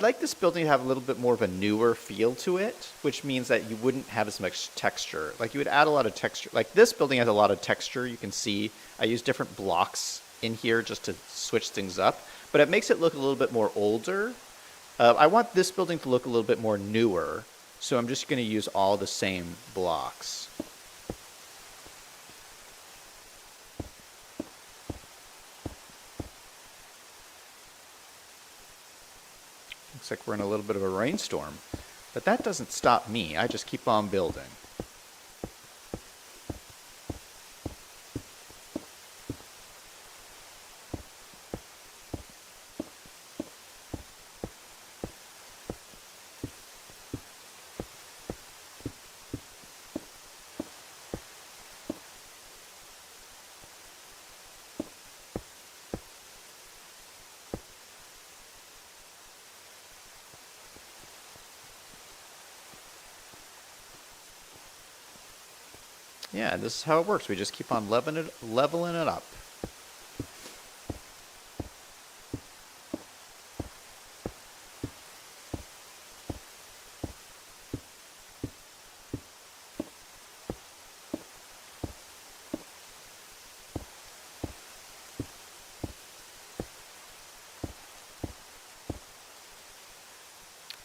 like this building to have a little bit more of a newer feel to it, which means that you wouldn't have as much texture. Like you would add a lot of texture. Like this building has a lot of texture. You can see I use different blocks in here just to switch things up, but it makes it look a little bit more older. I want this building to look a little bit more newer, so I'm just going to use all the same blocks. Looks like we're in a little bit of a rainstorm, but that doesn't stop me. I just keep on building. Yeah, this is how it works. We just keep on leveling it up.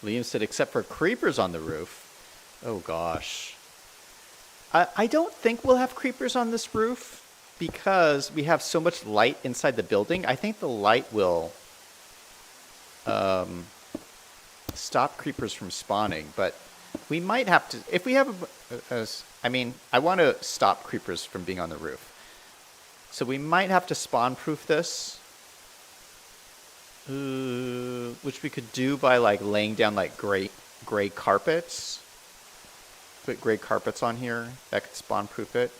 Liam said, except for creepers on the roof. Oh gosh. I don't think we'll have creepers on this roof because we have so much light inside the building. I think the light will stop creepers from spawning, but we might have to, if we have, I mean, I want to stop creepers from being on the roof. So we might have to spawn proof this, which we could do by like laying down like gray carpets. put gray carpets on here. That could spawn proof it.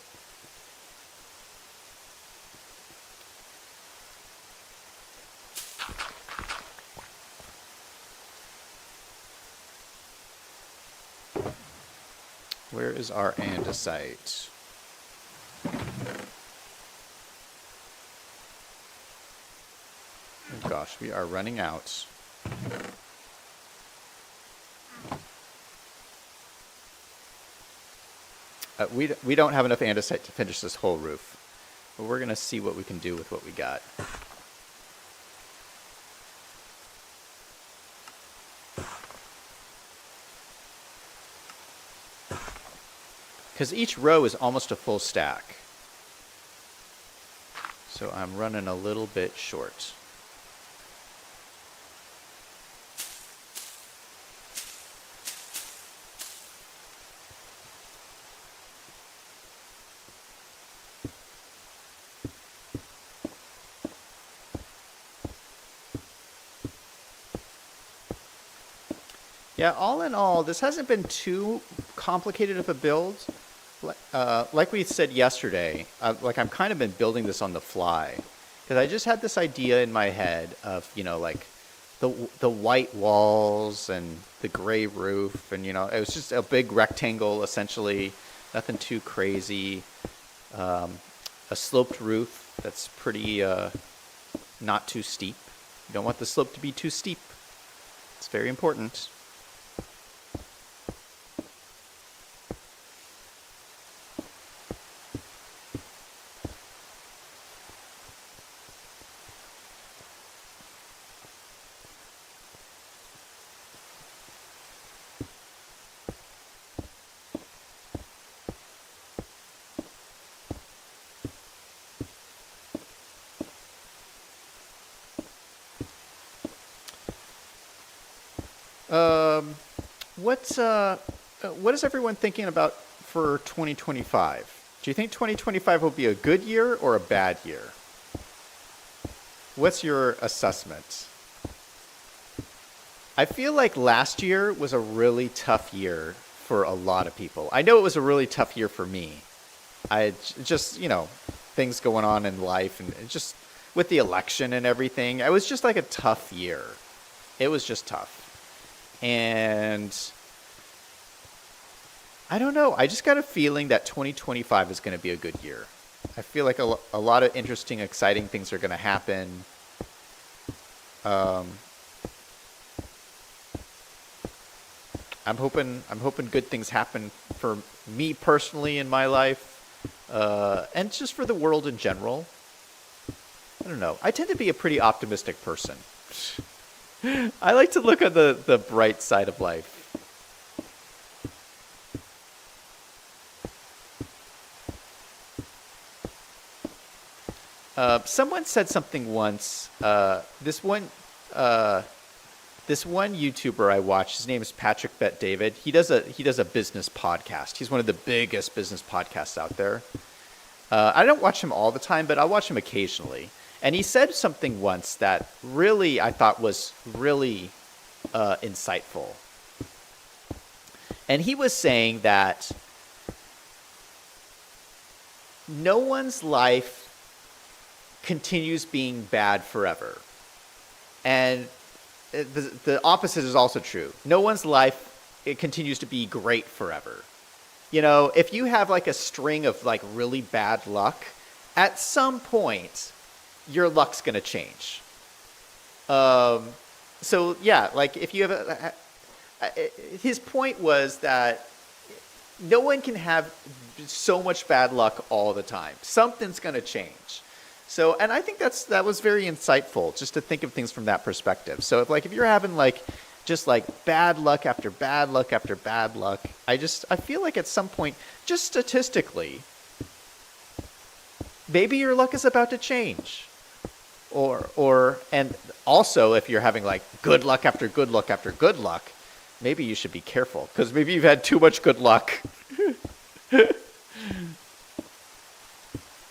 Where is our andesite? Oh gosh, we are running out. We don't have enough andesite to finish this whole roof, but we're going to see what we can do with what we got. Because each row is almost a full stack. So I'm running a little bit short. Yeah, all in all, this hasn't been too complicated of a build. Like we said yesterday, like I've kind of been building this on the fly. Because I just had this idea in my head of, you know, like the white walls and the gray roof. And, you know, it was just a big rectangle, essentially. Nothing too crazy. A sloped roof that's pretty not too steep. You don't want the slope to be too steep. It's very important. What is everyone thinking about for 2025? Do you think 2025 will be a good year or a bad year? What's your assessment? I feel like last year was a really tough year for a lot of people. I know it was a really tough year for me. I just, you know, things going on in life and just with the election and everything. It was just like a tough year. It was just tough. And I don't know. I just got a feeling that 2025 is going to be a good year. I feel like a lot of interesting, exciting things are going to happen. I'm hoping good things happen for me personally in my life, and just for the world in general. I don't know. I tend to be a pretty optimistic person. I like to look at the bright side of life. Someone said something once. This one YouTuber I watch, his name is Patrick Bet David. He does a business podcast. He's one of the biggest business podcasts out there. I don't watch him all the time, but I watch him occasionally. And he said something once that really I thought was really insightful. And he was saying that no one's life continues being bad forever. And the opposite is also true. No one's life, it continues to be great forever. You know, if you have like a string of like really bad luck, at some point, your luck's going to change. So yeah, like if you have his point was that no one can have so much bad luck all the time. Something's going to change. So, and I think that was very insightful just to think of things from that perspective. So if you're having like just like bad luck after bad luck after bad luck, I feel like at some point, just statistically, maybe your luck is about to change. And also if you're having like good luck after good luck after good luck, maybe you should be careful because maybe you've had too much good luck.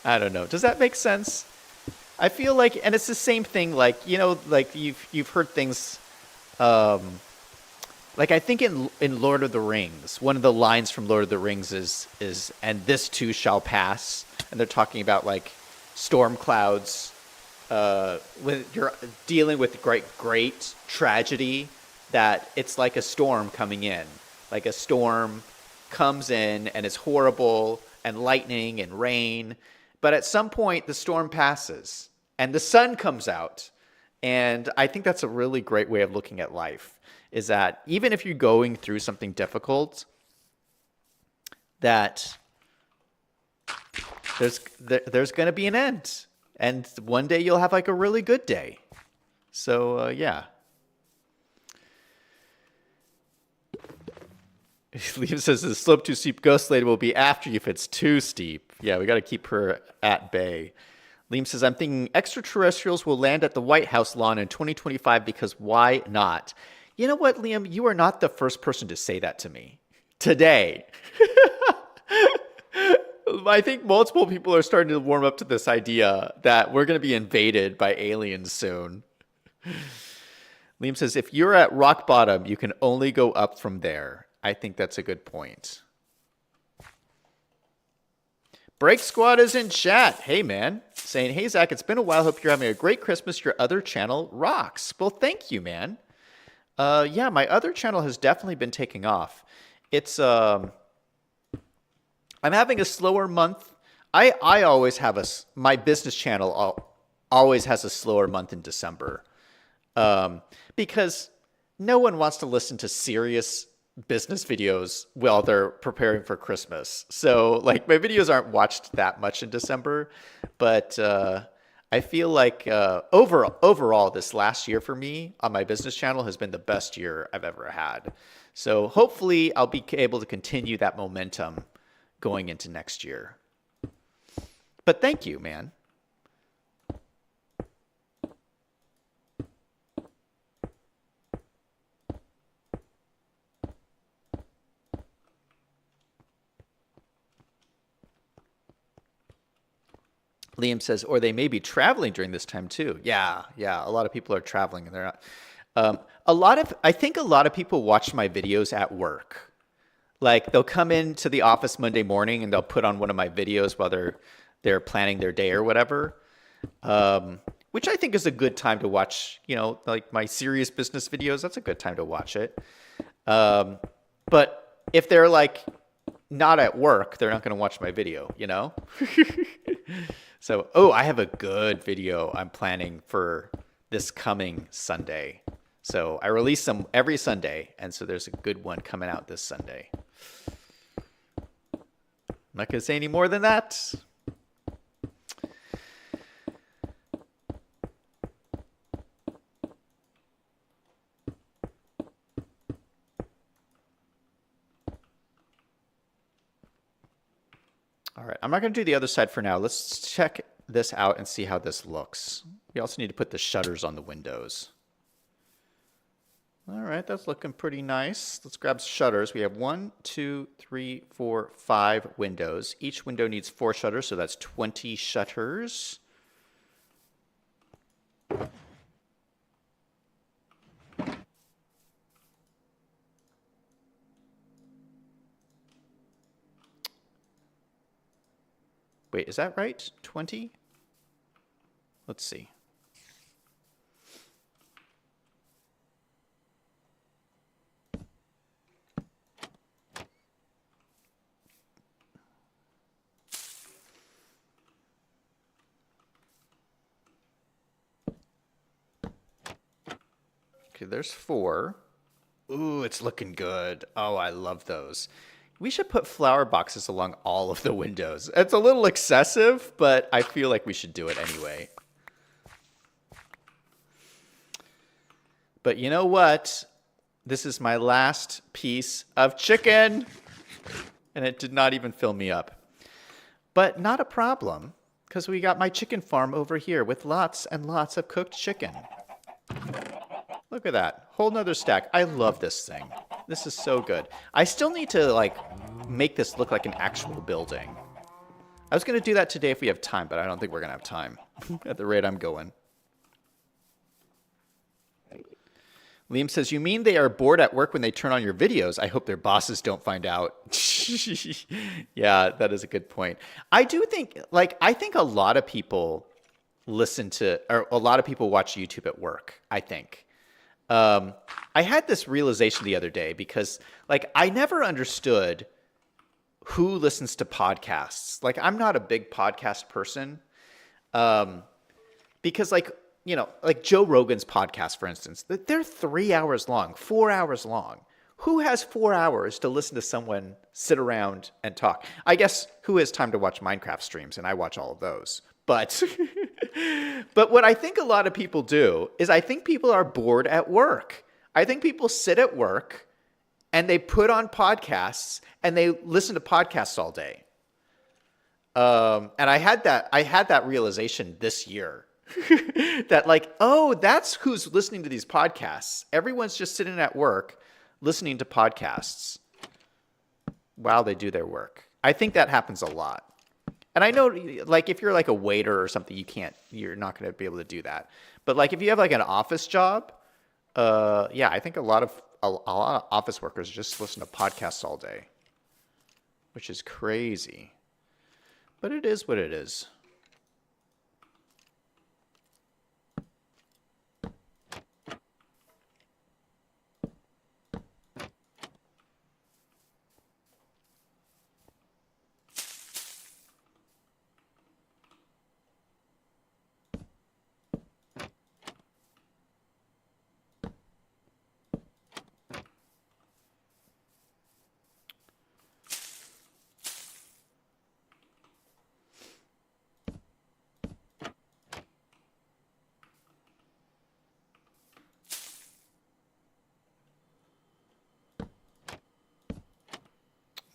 I don't know. Does that make sense? I feel like, and it's the same thing, like, you know, like you've heard things, like Like I think in Lord of the Rings, one of the lines from Lord of the Rings is and this too shall pass, and they're talking about like storm clouds. When you're dealing with great tragedy, that it's like a storm coming in, like a storm comes in and it's horrible and lightning and rain, but at some point the storm passes and the sun comes out. And I think that's a really great way of looking at life, is that even if you're going through something difficult, that there's going to be an end. And one day you'll have like a really good day. So, yeah. Liam says the slope too steep ghost lady will be after you if it's too steep. Yeah, we got to keep her at bay. Liam says, I'm thinking extraterrestrials will land at the White House lawn in 2025 because why not? You know what, Liam? You are not the first person to say that to me today. I think multiple people are starting to warm up to this idea that we're going to be invaded by aliens soon. Liam says, if you're at rock bottom, you can only go up from there. I think that's a good point. Break Squad is in chat. Hey, man. Saying, hey, Zach, it's been a while. Hope you're having a great Christmas. Your other channel rocks. Well, thank you, man. Yeah, my other channel has definitely been taking off. It's, I'm having a slower month. I always have my business channel always has a slower month in December. Because no one wants to listen to serious business videos while they're preparing for Christmas. So like my videos aren't watched that much in December, but I feel like overall this last year for me on my business channel has been the best year I've ever had. So hopefully I'll be able to continue that momentum going into next year. But thank you, man. Liam says, or they may be traveling during this time too. Yeah. A lot of people are traveling and they're not. I think a lot of people watch my videos at work. Like they'll come into the office Monday morning and they'll put on one of my videos while they're planning their day or whatever. Which I think is a good time to watch, like my serious business videos. That's a good time to watch it. But if they're like not at work, they're not going to watch my video, So, I have a good video I'm planning for this coming Sunday. So I release them every Sunday, and so there's a good one coming out this Sunday. I'm not going to say any more than that. All right, I'm not going to do the other side for now. Let's check this out and see how this looks. We also need to put the shutters on the windows. All right, that's looking pretty nice. Let's grab shutters. We have 1, 2, 3, 4, 5 windows. Each window needs 4 shutters, so that's 20 shutters. Wait, is that right? 20? Let's see. Okay, there's 4. Ooh, it's looking good. Oh, I love those. We should put flower boxes along all of the windows. It's a little excessive, but I feel like we should do it anyway. But you know what? This is my last piece of chicken. And it did not even fill me up. But not a problem, because we got my chicken farm over here with lots and lots of cooked chicken. Look at that. Whole nother stack. I love this thing. This is so good. I still need to make this look like an actual building. I was going to do that today if we have time, but I don't think we're going to have time at the rate I'm going. Liam says, you mean they are bored at work when they turn on your videos? I hope their bosses don't find out. Yeah, that is a good point. I do think, I think a lot of people or a lot of people watch YouTube at work, I think. I had this realization the other day because, I never understood who listens to podcasts. I'm not a big podcast person. Because Joe Rogan's podcast, for instance, they're 3 hours long, 4 hours long. Who has 4 hours to listen to someone sit around and talk? I guess who has time to watch Minecraft streams, and I watch all of those. But but what I think a lot of people do is I think people are bored at work. I think people sit at work and they put on podcasts and they listen to podcasts all day. And I had that realization this year that oh, that's who's listening to these podcasts. Everyone's just sitting at work listening to podcasts while they do their work. I think that happens a lot. And I know, if you're a waiter or something, you're not going to be able to do that. But if you have an office job, yeah, I think a lot of office workers just listen to podcasts all day, which is crazy. But it is what it is.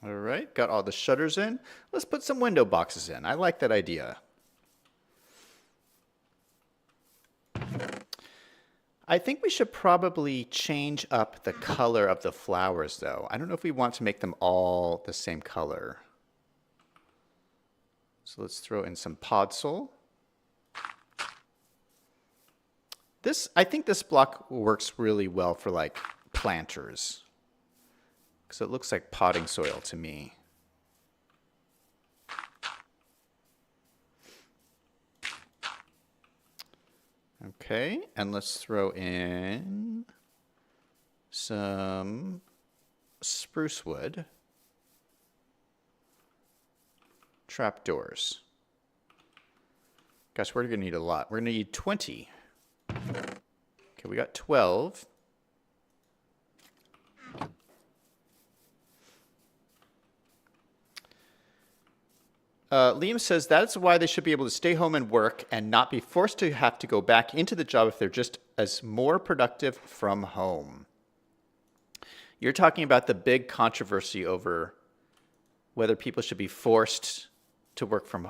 All right, got all the shutters in. Let's put some window boxes in. I like that idea. I think we should probably change up the color of the flowers, though. I don't know if we want to make them all the same color. So let's throw in some podzol. I think this block works really well for planters. Because it looks like potting soil to me. Okay, and let's throw in some spruce wood. Trapdoors. Gosh, we're going to need a lot. We're going to need 20. Okay, we got 12. Liam says that's why they should be able to stay home and work and not be forced to have to go back into the job if they're just as more productive from home. You're talking about the big controversy over whether people should be forced to work from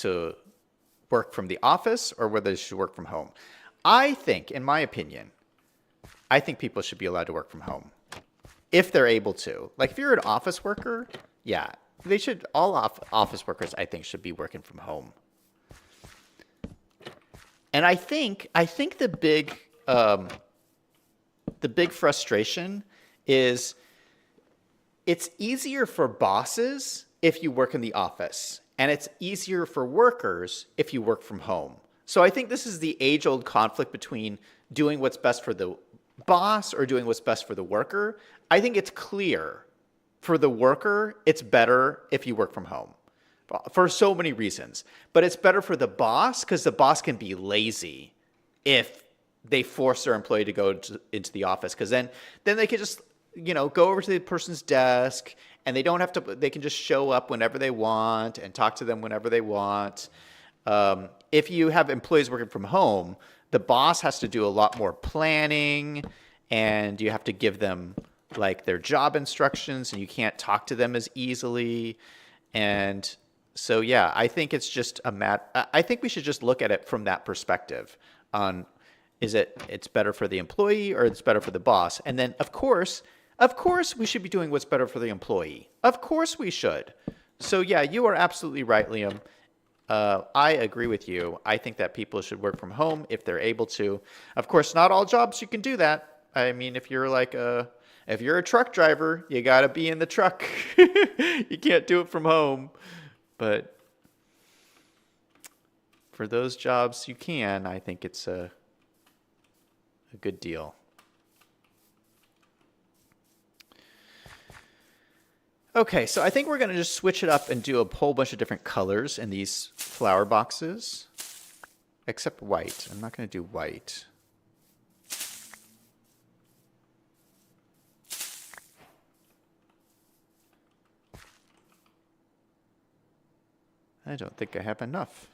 the office or whether they should work from home. I think, in my opinion, I think people should be allowed to work from home if they're able to. If you're an office worker, yeah. They should, all office workers, I think, should be working from home. And I think the big frustration is it's easier for bosses if you work in the office, and it's easier for workers if you work from home. So I think this is the age-old conflict between doing what's best for the boss or doing what's best for the worker. I think it's clear. For the worker, it's better if you work from home for so many reasons. But it's better for the boss because the boss can be lazy if they force their employee to go into the office. Because then they can just go over to the person's desk and they don't have to. They can just show up whenever they want and talk to them whenever they want. If you have employees working from home, the boss has to do a lot more planning, and you have to give them their job instructions, and you can't talk to them as easily. And so, yeah, I think it's just I think we should just look at it from that perspective on, it's better for the employee or it's better for the boss? And then, of course, we should be doing what's better for the employee. Of course we should. So, yeah, you are absolutely right, Liam. I agree with you. I think that people should work from home if they're able to. Of course, not all jobs you can do that. I mean, if you're if you're a truck driver, you got to be in the truck. You can't do it from home. But for those jobs you can, I think it's a good deal. Okay, so I think we're going to just switch it up and do a whole bunch of different colors in these flower boxes. Except white. I'm not going to do white. I don't think I have enough.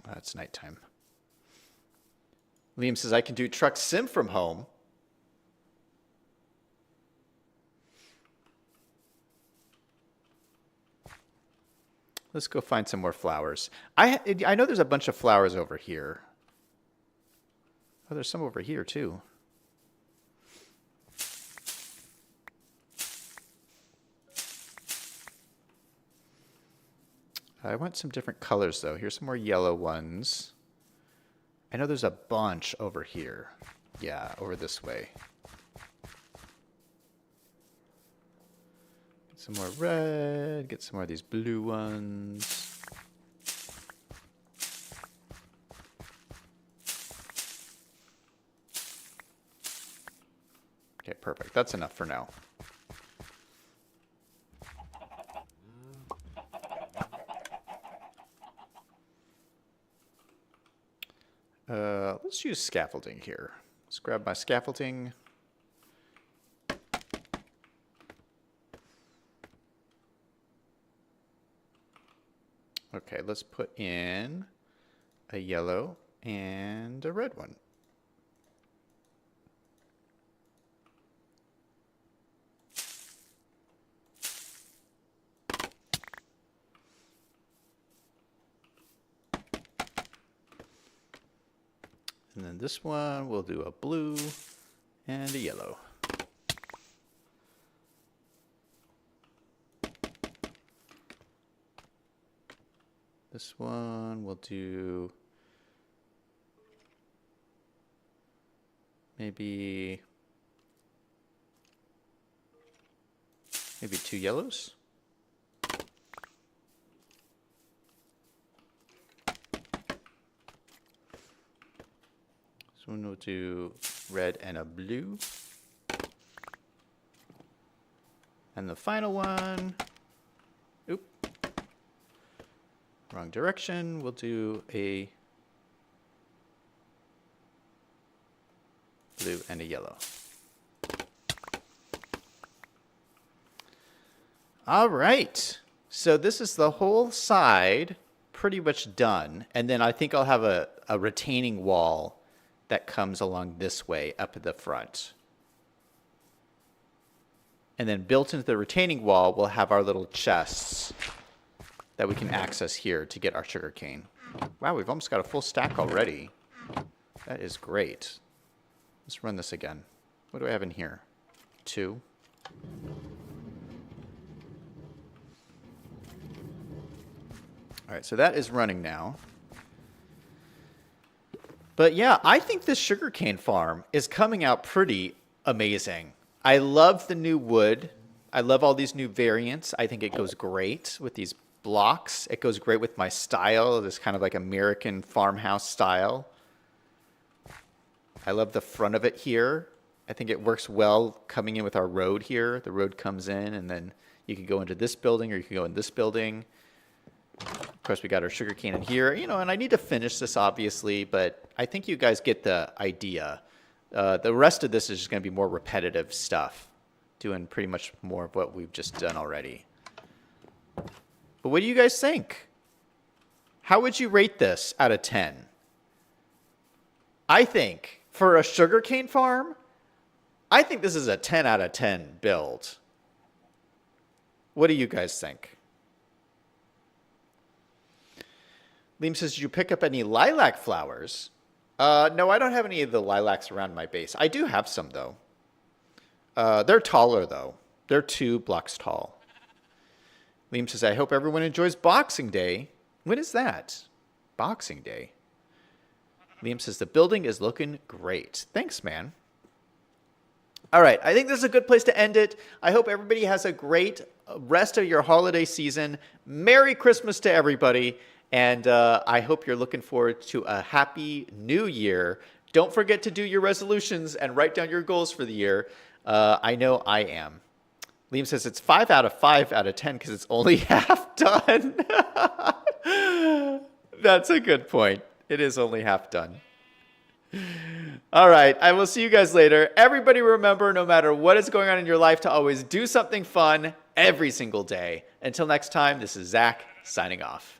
Oh, it's nighttime. Liam says I can do truck sim from home. Let's go find some more flowers. I know there's a bunch of flowers over here. Oh, there's some over here too. I want some different colors though. Here's some more yellow ones. I know there's a bunch over here. Yeah, over this way. Get some more red, get some more of these blue ones. Okay, perfect. That's enough for now. Let's use scaffolding here. Let's grab my scaffolding. Okay, let's put in a yellow and a red one. And then this one, we'll do a blue and a yellow. This one we'll do maybe two yellows. This one we'll do red and a blue. And the final one, oop, wrong direction, we'll do a blue and a yellow. All right, so this is the whole side pretty much done. And then I think I'll have a retaining wall that comes along this way up at the front. And then built into the retaining wall, we'll have our little chests that we can access here to get our sugarcane. Wow, we've almost got a full stack already. That is great. Let's run this again. What do I have in here? 2. All right, so that is running now. But yeah, I think this sugarcane farm is coming out pretty amazing. I love the new wood. I love all these new variants. I think it goes great with these blocks. It goes great with my style, this kind of like American farmhouse style. I love the front of it here. I think it works well coming in with our road here. The road comes in and then you can go into this building or you can go in this building. Of course, we got our sugarcane in here, you know, and I need to finish this obviously, but I think you guys get the idea. The rest of this is just going to be more repetitive stuff, doing pretty much more of what we've just done already. But what do you guys think? How would you rate this out of 10? I think for a sugarcane farm, I think this is a 10 out of 10 build. What do you guys think? Liam says, did you pick up any lilac flowers? No, I don't have any of the lilacs around my base. I do have some, though. They're taller, though. They're 2 blocks tall. Liam says, I hope everyone enjoys Boxing Day. When is that? Boxing Day. Liam says, the building is looking great. Thanks, man. All right, I think this is a good place to end it. I hope everybody has a great rest of your holiday season. Merry Christmas to everybody. And I hope you're looking forward to a happy new year. Don't forget to do your resolutions and write down your goals for the year. I know I am. Liam says it's 5 out of 5 out of 10 because it's only half done. That's a good point. It is only half done. All right. I will see you guys later. Everybody remember, no matter what is going on in your life, to always do something fun every single day. Until next time, this is Zach signing off.